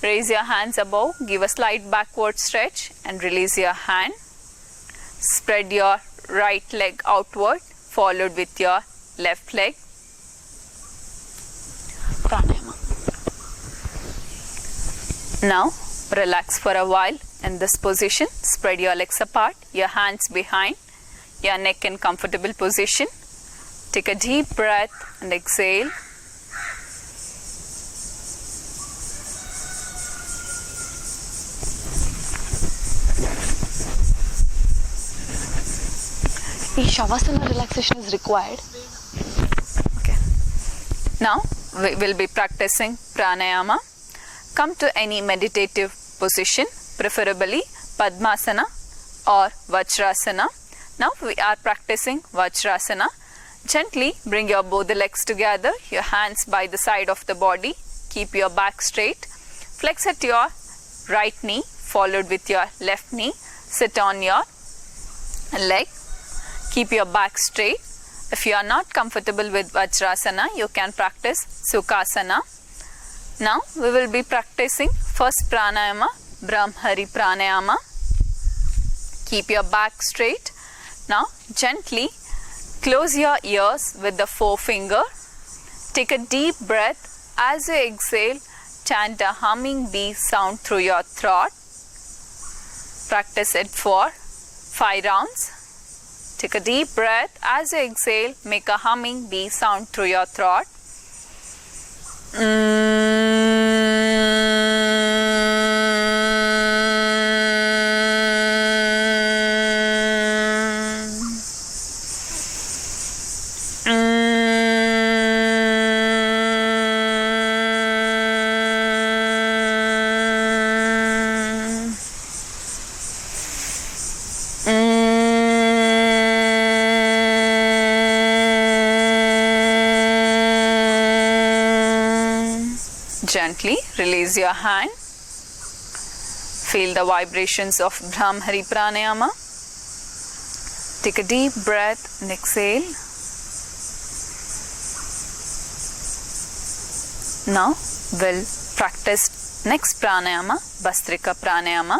Raise your hands above, give a slight backward stretch and release your hand. Spread your right leg outward, followed with your left leg. Pranayama. Now relax for a while in this position. Spread your legs apart, your hands behind, your neck in comfortable position. Take a deep breath and exhale. The Shavasana relaxation is required. Okay. Now we will be practicing pranayama. Come to any meditative position, preferably Padmasana or Vajrasana. Now we are practicing Vajrasana. Gently bring your both the legs together, your hands by the side of the body. Keep your back straight. Flex at your right knee, followed with your left knee. Sit on your leg. Keep your back straight. If you are not comfortable with Vajrasana, you can practice Sukhasana. Now we will be practicing first pranayama, Brahmari pranayama. Keep your back straight. Now gently close your ears with the forefinger. Take a deep breath. As you exhale, chant a humming bee sound through your throat. Practice it for 5 rounds. Take a deep breath. As you exhale, make a humming bee sound through your throat. Gently release your hand. Feel the vibrations of Brahmari pranayama. Take a deep breath and exhale. Now we'll practice next pranayama, Bhastrika pranayama.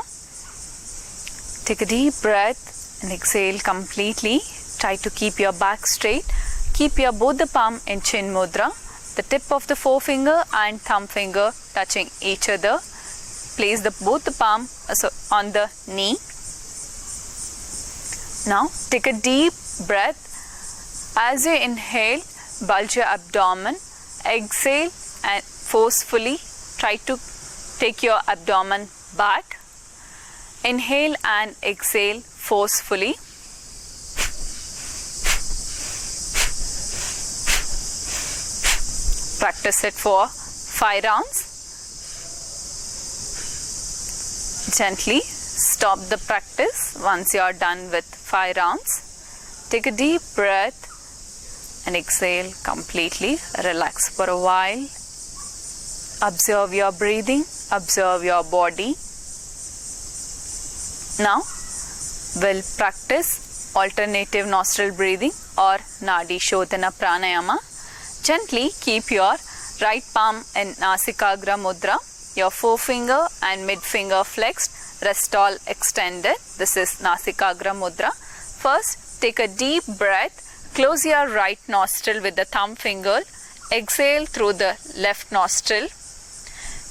Take a deep breath and exhale completely. Try to keep your back straight. Keep your both the palm in chin mudra. The tip of the forefinger and thumb finger touching each other. Place both the palm on the knee. Now take a deep breath. As you inhale, bulge your abdomen. Exhale and forcefully try to take your abdomen back. Inhale and exhale forcefully. Practice it for 5 rounds. Gently stop the practice once you are done with 5 rounds. Take a deep breath and exhale completely. Relax for a while. Observe your breathing. Observe your body. Now we'll practice alternative nostril breathing or Nadi Shodhana pranayama. Gently keep your right palm in Nasikagra mudra, your forefinger and mid finger flexed, rest all extended. This is Nasikagra mudra. First, take a deep breath. Close your right nostril with the thumb finger. Exhale through the left nostril.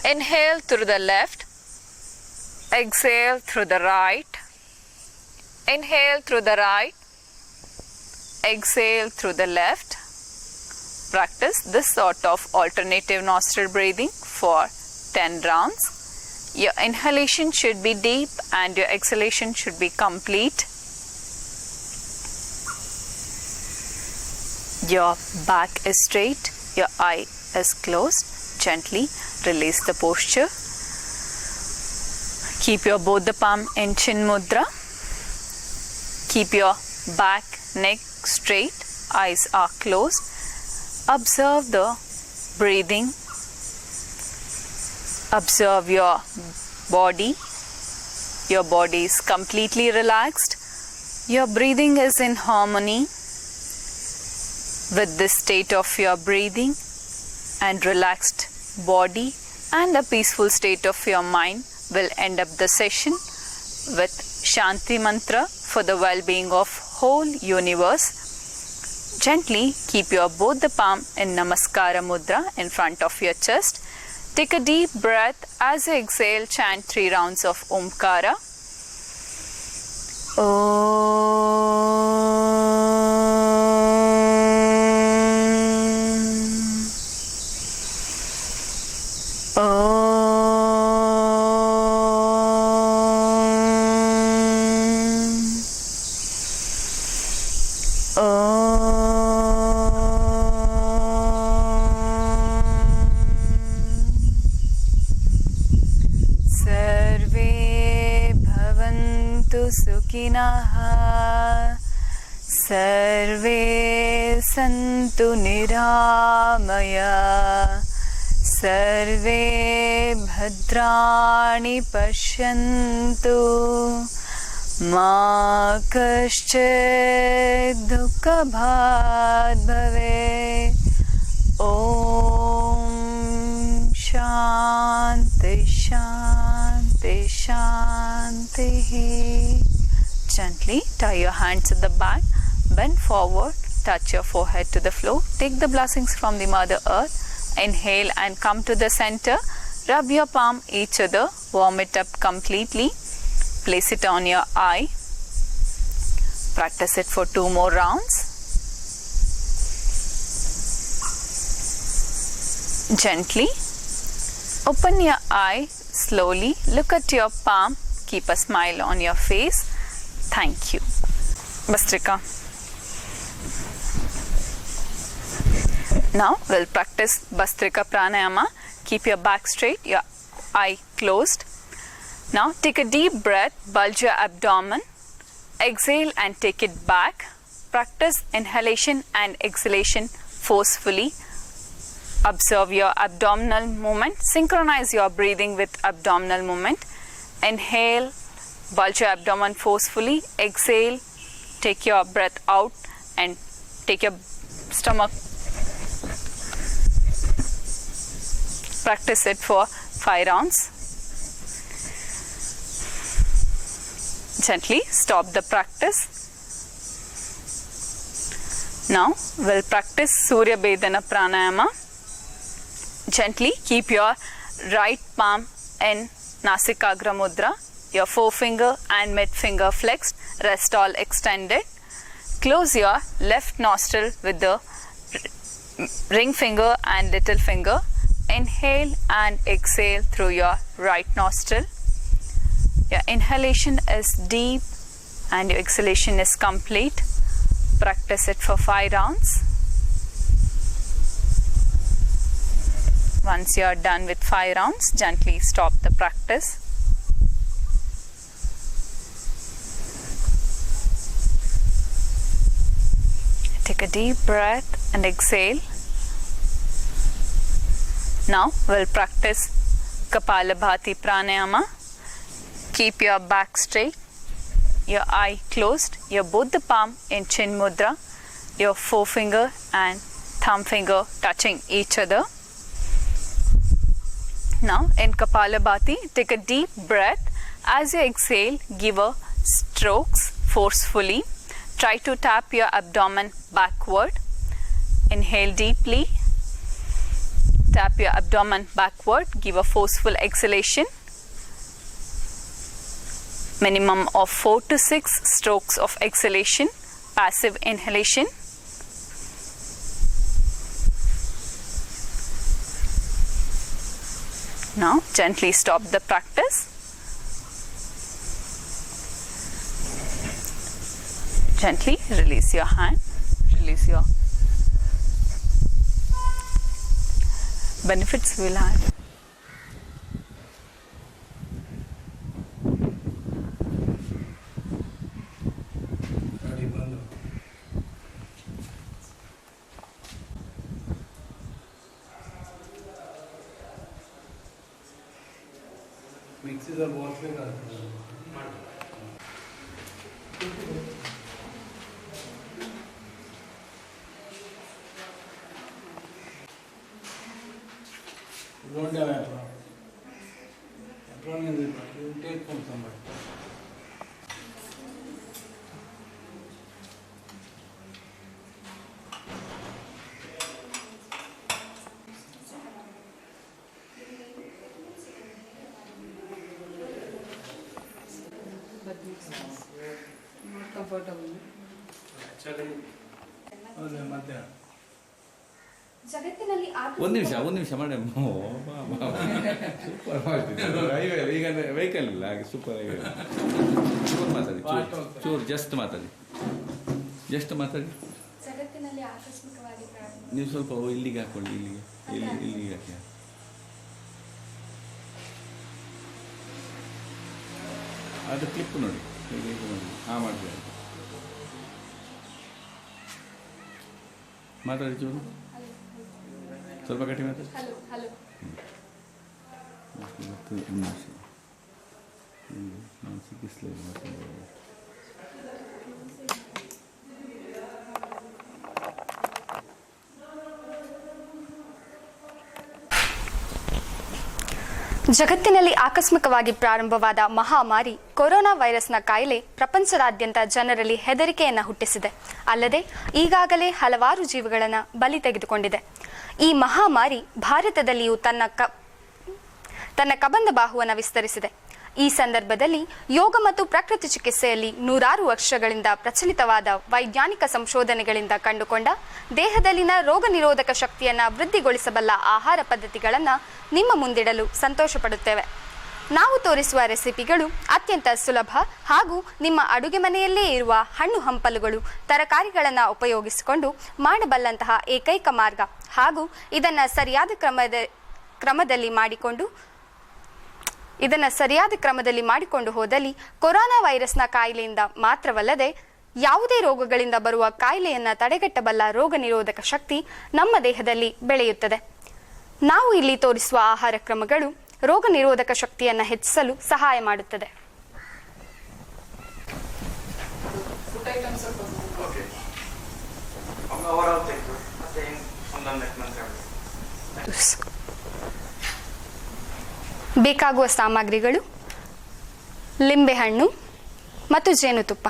Inhale through the left. Exhale through the right. Inhale through the right. Exhale through the left. Practice this sort of alternative nostril breathing for 10 rounds. Your inhalation should be deep and your exhalation should be complete. Your back is straight, your eye is closed. Gently release the posture. Keep your both the palm in chin mudra. Keep your back, neck straight, eyes are closed. Observe the breathing. Observe your body. Your body is completely relaxed. Your breathing is in harmony with this state of your breathing and relaxed body and a peaceful state of your mind will end up the session with Shanti Mantra for the well-being of whole universe. Gently keep your both the palm in Namaskara Mudra in front of your chest. Take a deep breath. As you exhale, chant 3 rounds of Omkara. सुखिनः सर्वे सन्तु निरामया सर्वे भद्राणि पश्यन्तु मा कश्चित् दुःखभाग् भवेत् ॐ शान्ति शान्ति शान्तिः. Gently tie your hands at the back, bend forward, touch your forehead to the floor, take the blessings from the Mother Earth, inhale and come to the center, rub your palm each other, warm it up completely, place it on your eye, practice it for 2 more rounds. Gently open your eye slowly, look at your palm, keep a smile on your face. Thank you. Bhastrika. Now we'll practice Bhastrika Pranayama. Keep your back straight, your eye closed. Now take a deep breath, bulge your abdomen. Exhale and take it back. Practice inhalation and exhalation forcefully. Observe your abdominal movement. Synchronize your breathing with abdominal movement. Inhale, bulge your abdomen forcefully. Exhale, take your breath out and take your stomach. Practice it for 5 rounds. Gently stop the practice. Now we'll practice Surya Bedana Pranayama. Gently keep your right palm in Nasikagra Mudra. Your forefinger and mid finger flexed, rest all extended. Close your left nostril with the ring finger and little finger. Inhale and exhale through your right nostril. Your inhalation is deep and your exhalation is complete. Practice it for 5 rounds. Once you are done with 5 rounds, gently stop the practice. Take a deep breath and exhale. Now we'll practice Kapalabhati Pranayama. Keep your back straight, your eye closed, your both the palm in Chin Mudra, your forefinger and thumb finger touching each other. Now in Kapalabhati, take a deep breath. As you exhale, give a strokes forcefully. Try to tap your abdomen backward. Inhale deeply. Tap your abdomen backward. Give a forceful exhalation. Minimum of 4 to 6 strokes of exhalation. Passive inhalation. Now gently stop the practice. Gently release your hand, release your benefits will have. Mixie जर watch में don't have apron. Apron is important. You take from somebody. ಹೌದು ಮತ್ತೆ ಜಗತ್ತಿನಲ್ಲಿ ಒಂದು ನಿಮಿಷ madam super ಮಾಡ್ತಿದ್ದಾರೆ ಈಗ vehicle ಇಲ್ಲ ಹಾಗೆ ಸೂಪರ್ ಆಗಿ ಚೂರು ಮಾತಾಡಿ ಚೂರು ಜಸ್ಟ್ ಮಾತಾಡಿ ಜಗತ್ತಿನಲ್ಲಿ ಆಕಸ್ಮಿಕವಾಗಿ ನೀವು ಸ್ವಲ್ಪ ಇಲ್ಲಿಗೆ ಹಾಕೊಳ್ಳಿ ಇಲ್ಲಿಗೆ ಹಾಕಿ ಅದು ಕ್ಲಿಪ್ ನೋಡಿ ಹಾಂ ಮಾಡ್ತೀವಿ ಮಾತಾಡಿ ಚೂರು ಸ್ವಲ್ಪ ಗಟ್ಟಿ ಮಾತಾಡಿ ಹಲೋ ನಾನು ಸಿಕ್ಕಿಸ್ಲಿಲ್ಲ ಜಗತ್ತಿನಲ್ಲಿ ಆಕಸ್ಮಿಕವಾಗಿ ಪ್ರಾರಂಭವಾದ ಮಹಾಮಾರಿ ಕೊರೋನಾ ವೈರಸ್ನ ಕಾಯಿಲೆ ಪ್ರಪಂಚದಾದ್ಯಂತ ಜನರಲ್ಲಿ ಹೆದರಿಕೆಯನ್ನು ಹುಟ್ಟಿಸಿದೆ. ಅಲ್ಲದೆ ಈಗಾಗಲೇ ಹಲವಾರು ಜೀವಗಳನ್ನು ಬಲಿ ತೆಗೆದುಕೊಂಡಿದೆ. ಈ ಮಹಾಮಾರಿ ಭಾರತದಲ್ಲಿಯೂ ತನ್ನ ಕಬಂದ ಬಾಹುವನ್ನು ವಿಸ್ತರಿಸಿದೆ. ಈ ಸಂದರ್ಭದಲ್ಲಿ ಯೋಗ ಮತ್ತು ಪ್ರಕೃತಿ ಚಿಕಿತ್ಸೆಯಲ್ಲಿ ನೂರಾರು ವರ್ಷಗಳಿಂದ ಪ್ರಚಲಿತವಾದ ವೈಜ್ಞಾನಿಕ ಸಂಶೋಧನೆಗಳಿಂದ ಕಂಡುಕೊಂಡ ದೇಹದಲ್ಲಿನ ರೋಗ ನಿರೋಧಕ ಶಕ್ತಿಯನ್ನು ವೃದ್ಧಿಗೊಳಿಸಬಲ್ಲ ಆಹಾರ ಪದ್ಧತಿಗಳನ್ನು ನಿಮ್ಮ ಮುಂದಿಡಲು ಸಂತೋಷಪಡುತ್ತೇವೆ. ನಾವು ತೋರಿಸುವ ರೆಸಿಪಿಗಳು ಅತ್ಯಂತ ಸುಲಭ ಹಾಗೂ ನಿಮ್ಮ ಅಡುಗೆ ಮನೆಯಲ್ಲೇ ಇರುವ ಹಣ್ಣು ಹಂಪಲುಗಳು ತರಕಾರಿಗಳನ್ನು ಉಪಯೋಗಿಸಿಕೊಂಡು ಮಾಡಬಲ್ಲಂತಹ ಏಕೈಕ ಮಾರ್ಗ ಹಾಗೂ ಇದನ್ನು ಸರಿಯಾದ ಕ್ರಮದಲ್ಲಿ ಮಾಡಿಕೊಂಡು ಹೋದಲ್ಲಿ ಕೊರೋನಾ ವೈರಸ್ನ ಕಾಯಿಲೆಯಿಂದ ಮಾತ್ರವಲ್ಲದೆ ಯಾವುದೇ ರೋಗಗಳಿಂದ ಬರುವ ಕಾಯಿಲೆಯನ್ನು ತಡೆಗಟ್ಟಬಲ್ಲ ರೋಗ ನಿರೋಧಕ ಶಕ್ತಿ ನಮ್ಮ ದೇಹದಲ್ಲಿ ಬೆಳೆಯುತ್ತದೆ. ನಾವು ಇಲ್ಲಿ ತೋರಿಸುವ ಆಹಾರ ಕ್ರಮಗಳು ರೋಗ ನಿರೋಧಕ ಶಕ್ತಿಯನ್ನು ಹೆಚ್ಚಿಸಲು ಸಹಾಯ ಮಾಡುತ್ತದೆ. ಬೇಕಾಗುವ ಸಾಮಗ್ರಿಗಳು: ಲಿಂಬೆಹಣ್ಣು ಮತ್ತು ಜೇನುತುಪ್ಪ.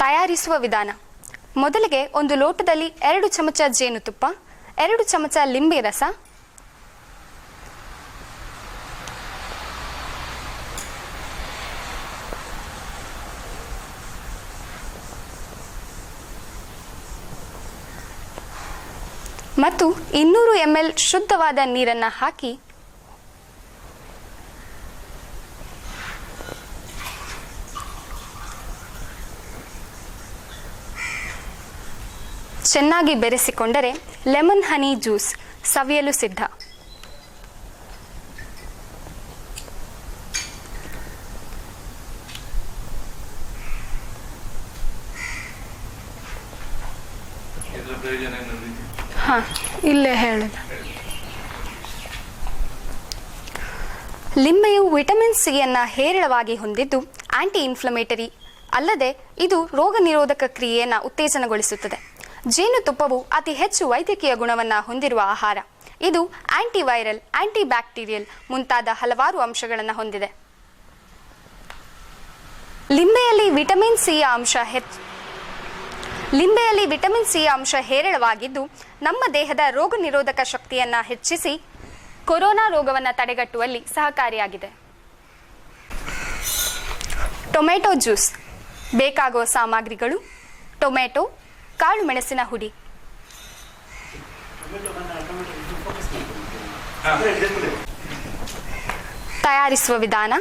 ತಯಾರಿಸುವ ವಿಧಾನ: ಮೊದಲಿಗೆ ಒಂದು ಲೋಟದಲ್ಲಿ 2 ಚಮಚ ಜೇನುತುಪ್ಪ, 2 ಚಮಚ ಲಿಂಬೆ ರಸ, ಮತ್ತು 200 ml ಶುದ್ಧವಾದ ನೀರನ್ನು ಹಾಕಿ ಚೆನ್ನಾಗಿ ಬೆರೆಸಿಕೊಂಡರೆ ಲೆಮನ್ ಹನಿ ಜ್ಯೂಸ್ ಸವಿಯಲು ಸಿದ್ಧ. ಇಲ್ಲೇ ಹೇಳಿದ. ಲಿಂಬೆಯು ವಿಟಮಿನ್ ಸಿಯನ್ನು ಹೇರಳವಾಗಿ ಹೊಂದಿದ್ದು ಆಂಟಿ ಇನ್ಫ್ಲಮೇಟರಿ ಅಲ್ಲದೆ ಇದು ರೋಗ ನಿರೋಧಕ ಕ್ರಿಯೆಯನ್ನು ಉತ್ತೇಜನಗೊಳಿಸುತ್ತದೆ. ಜೇನುತುಪ್ಪವು ಅತಿ ಹೆಚ್ಚು ವೈದ್ಯಕೀಯ ಗುಣವನ್ನು ಹೊಂದಿರುವ ಆಹಾರ. ಇದು ಆಂಟಿವೈರಲ್, ಆಂಟಿ ಬ್ಯಾಕ್ಟೀರಿಯಲ್ ಮುಂತಾದ ಹಲವಾರು ಅಂಶಗಳನ್ನು ಹೊಂದಿದೆ. ಲಿಂಬೆಯಲ್ಲಿ ವಿಟಮಿನ್ ಸಿಯ ಅಂಶ ಹೇರಳವಾಗಿದ್ದು ನಮ್ಮ ದೇಹದ ರೋಗ ನಿರೋಧಕ ಶಕ್ತಿಯನ್ನು ಹೆಚ್ಚಿಸಿ ಕೊರೋನಾ ರೋಗವನ್ನು ತಡೆಗಟ್ಟುವಲ್ಲಿ ಸಹಕಾರಿಯಾಗಿದೆ. Tomato juice. ಬೇಕಾಗುವ ಸಾಮಗ್ರಿಗಳು: ಟೊಮೆಟೊ, ಕಾಳು ಮೆಣಸಿನ ಹುಡಿ. ತಯಾರಿಸುವ ವಿಧಾನ: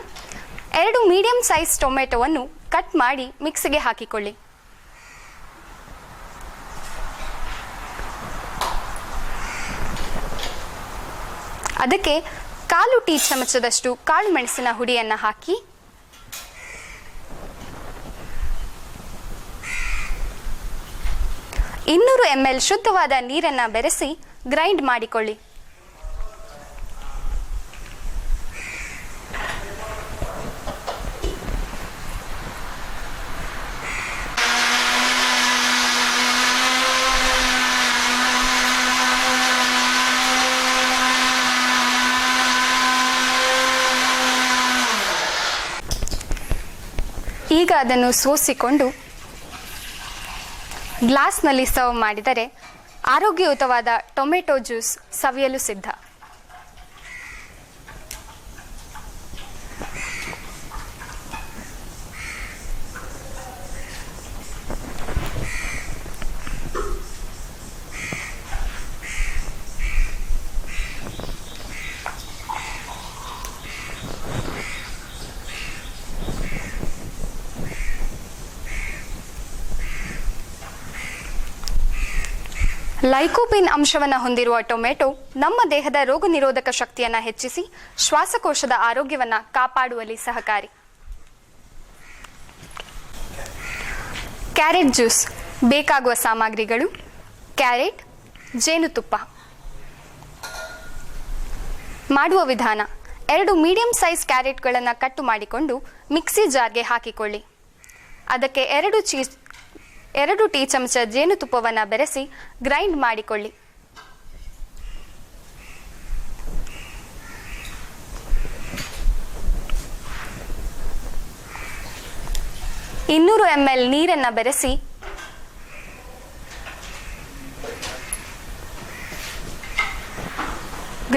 2 ಮೀಡಿಯಂ ಸೈಜ್ ಟೊಮೆಟೊವನ್ನು ಕಟ್ ಮಾಡಿ ಮಿಕ್ಸಿಗೆ ಹಾಕಿಕೊಳ್ಳಿ. ಅದಕ್ಕೆ 1/4 ಟೀ ಚಮಚದಷ್ಟು ಕಾಳು ಮೆಣಸಿನ ಹುಡಿಯನ್ನು ಹಾಕಿ ಇನ್ನೂರು ml ಶುದ್ಧವಾದ ನೀರನ್ನು ಬೆರೆಸಿ ಗ್ರೈಂಡ್ ಮಾಡಿಕೊಳ್ಳಿ. ಈಗ ಅದನ್ನು ಸೋಸಿಕೊಂಡು ಗ್ಲಾಸ್ನಲ್ಲಿ ಸರ್ವ್ ಮಾಡಿದರೆ ಆರೋಗ್ಯಯುತವಾದ ಟೊಮೆಟೊ ಜ್ಯೂಸ್ ಸವಿಯಲು ಸಿದ್ಧ. ಲೈಕೋಪಿನ್ ಅಂಶವನ್ನು ಹೊಂದಿರುವ ಟೊಮೆಟೊ ನಮ್ಮ ದೇಹದ ರೋಗ ನಿರೋಧಕ ಶಕ್ತಿಯನ್ನು ಹೆಚ್ಚಿಸಿ ಶ್ವಾಸಕೋಶದ ಆರೋಗ್ಯವನ್ನು ಕಾಪಾಡುವಲ್ಲಿ ಸಹಕಾರಿ. ಕ್ಯಾರೆಟ್ ಜ್ಯೂಸ್ ಬೇಕಾಗುವ ಸಾಮಗ್ರಿಗಳು: ಕ್ಯಾರೆಟ್, ಜೇನುತುಪ್ಪ. ಮಾಡುವ ವಿಧಾನ: 2 ಮೀಡಿಯಂ ಸೈಜ್ ಕ್ಯಾರೆಟ್ಗಳನ್ನು ಕಟ್ಟು ಮಾಡಿಕೊಂಡು ಮಿಕ್ಸಿ ಜಾರ್ಗೆ ಹಾಕಿಕೊಳ್ಳಿ. ಅದಕ್ಕೆ 2 ಟೀ ಚಮಚ ಜೇನುತುಪ್ಪವನ್ನು ಬೆರೆಸಿ ಗ್ರೈಂಡ್ ಮಾಡಿಕೊಳ್ಳಿ. ಇನ್ನೂರು ml ನೀರನ್ನು ಬೆರೆಸಿ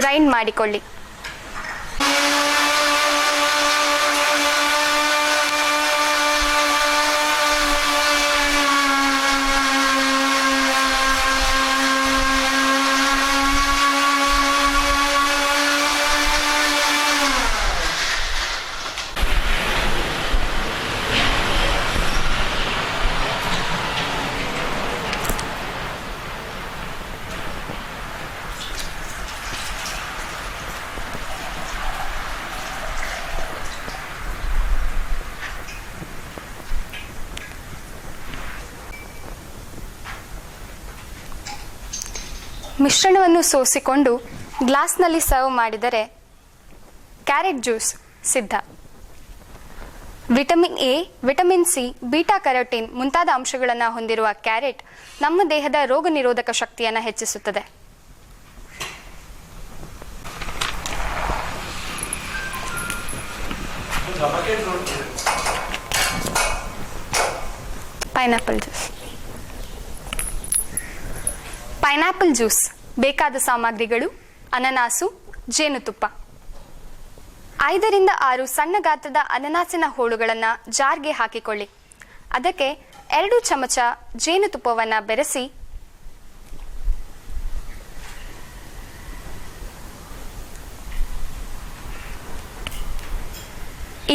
ಗ್ರೈಂಡ್ ಮಾಡಿಕೊಳ್ಳಿ. ಮಿಶ್ರಣವನ್ನು ಸೋಸಿಕೊಂಡು ಗ್ಲಾಸ್ನಲ್ಲಿ ಸರ್ವ್ ಮಾಡಿದರೆ ಕ್ಯಾರೆಟ್ ಜ್ಯೂಸ್ ಸಿದ್ಧ. Vitamin A, vitamin C, beta carotene ಮುಂತಾದ ಅಂಶಗಳನ್ನು ಹೊಂದಿರುವ ಕ್ಯಾರೆಟ್ ನಮ್ಮ ದೇಹದ ರೋಗ ನಿರೋಧಕ ಶಕ್ತಿಯನ್ನು ಹೆಚ್ಚಿಸುತ್ತದೆ. ಪೈನಾಪಲ್ ಜ್ಯೂಸ್ ಬೇಕಾದ ಸಾಮಗ್ರಿಗಳು: ಅನನಾಸು, ಜೇನುತುಪ್ಪ. 5 ರಿಂದ 6 ಸಣ್ಣ ಗಾತ್ರದ ಅನನಾಸಿನ ಹೋಳುಗಳನ್ನು ಜಾರ್ಗೆ ಹಾಕಿಕೊಳ್ಳಿ. ಅದಕ್ಕೆ 2 ಚಮಚ ಜೇನುತುಪ್ಪವನ್ನು ಬೆರೆಸಿ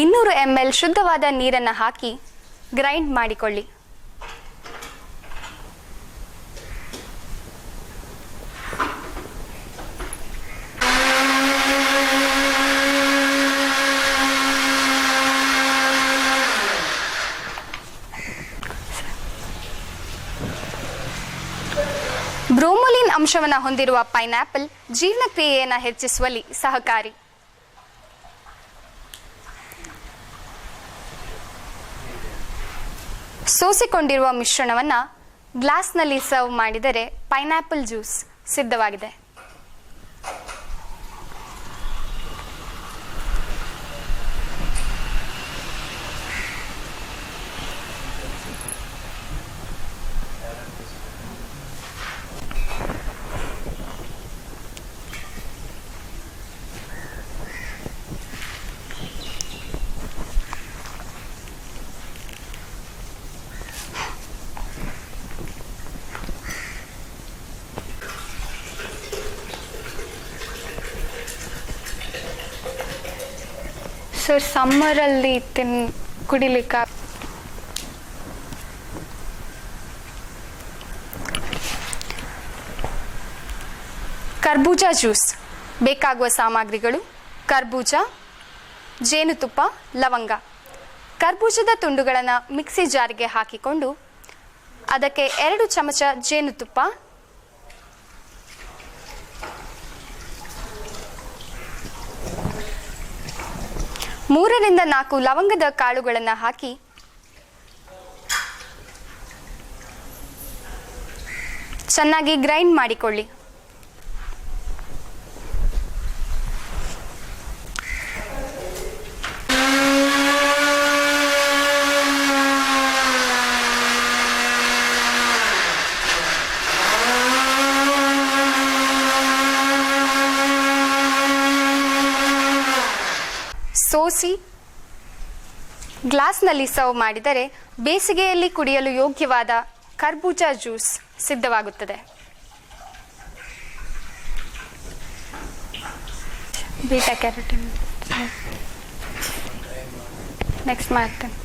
ಇನ್ನೂರು ml ಶುದ್ಧವಾದ ನೀರನ್ನು ಹಾಕಿ ಗ್ರೈಂಡ್ ಮಾಡಿಕೊಳ್ಳಿ. ಬ್ರೋಮೊಲಿನ್ ಅಂಶವನ್ನು ಹೊಂದಿರುವ ಪೈನಾಪಲ್ ಜೀರ್ಣಕ್ರಿಯೆಯನ್ನು ಹೆಚ್ಚಿಸುವಲ್ಲಿ ಸಹಕಾರಿ. ಸೋಸಿಕೊಂಡಿರುವ ಮಿಶ್ರಣವನ್ನು ಗ್ಲಾಸ್ನಲ್ಲಿ ಸರ್ವ್ ಮಾಡಿದರೆ ಪೈನಾಪಲ್ ಜ್ಯೂಸ್ ಸಿದ್ಧವಾಗಿದೆ. ಸರ್, ಸಮ್ಮರಲ್ಲಿ ಕುಡಿಲಿಕ್ಕೆ ಕರ್ಬೂಜ ಜ್ಯೂಸ್ ಬೇಕಾಗುವ ಸಾಮಗ್ರಿಗಳು: ಕರ್ಬೂಜ, ಜೇನುತುಪ್ಪ, ಲವಂಗ. ಕರ್ಬೂಜದ ತುಂಡುಗಳನ್ನು ಮಿಕ್ಸಿ ಜಾರ್ಗೆ ಹಾಕಿಕೊಂಡು ಅದಕ್ಕೆ 2 ಚಮಚ ಜೇನುತುಪ್ಪ, 3 ರಿಂದ 4 ಲವಂಗದ ಕಾಳುಗಳನ್ನು ಹಾಕಿ ಚೆನ್ನಾಗಿ ಗ್ರೈಂಡ್ ಮಾಡಿಕೊಳ್ಳಿ. ಸೋಸಿ ಗ್ಲಾಸ್ನಲ್ಲಿ ಸರ್ವ್ ಮಾಡಿದರೆ ಬೇಸಿಗೆಯಲ್ಲಿ ಕುಡಿಯಲು ಯೋಗ್ಯವಾದ ಕರ್ಬೂಜಾ ಜ್ಯೂಸ್ ಸಿದ್ಧವಾಗುತ್ತದೆ. ಬೀಟಾ ಕ್ಯಾರೋಟಿನ್ ನೆಕ್ಸ್ಟ್ ಮಾಡ್ತೇನೆ.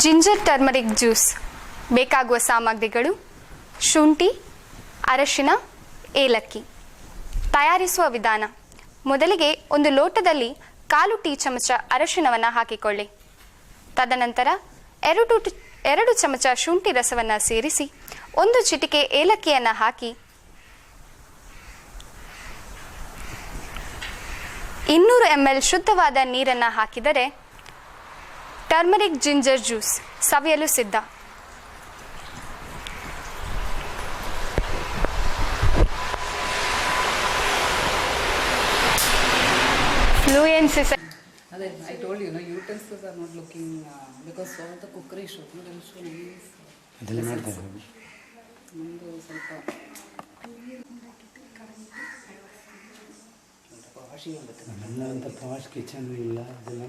ಜಿಂಜರ್ ಟರ್ಮರಿಕ್ ಜ್ಯೂಸ್ ಬೇಕಾಗುವ ಸಾಮಗ್ರಿಗಳು: ಶುಂಠಿ, ಅರಶಿನ, ಏಲಕ್ಕಿ. ತಯಾರಿಸುವ ವಿಧಾನ: ಮೊದಲಿಗೆ ಒಂದು ಲೋಟದಲ್ಲಿ 1/4 ಟೀ ಚಮಚ ಅರಶಿನವನ್ನು ಹಾಕಿಕೊಳ್ಳಿ. ತದನಂತರ 2 ಚಮಚ ಶುಂಠಿ ರಸವನ್ನು ಸೇರಿಸಿ 1 ಚಿಟಿಕೆ ಏಲಕ್ಕಿಯನ್ನು ಹಾಕಿ 200 ml ಶುದ್ಧವಾದ ನೀರನ್ನು ಹಾಕಿದರೆ ಟರ್ಮರಿಕ್ ಜಿಂಜರ್ ಜ್ಯೂಸ್ ಸವಿಯಲು ಸಿದ್ಧ. Fluency Then I told you, utensils are not looking because all the cookery shows, they'll show nice. ಅದೆಲ್ಲ ಮಾಡ್ತಾರೆ. ನಮ್ಮದು ಸ್ವಲ್ಪ ನಮ್ಮಂಥ ಪಾಶ್ ಕಿಚನ್ ಇಲ್ಲ ಅದೆಲ್ಲ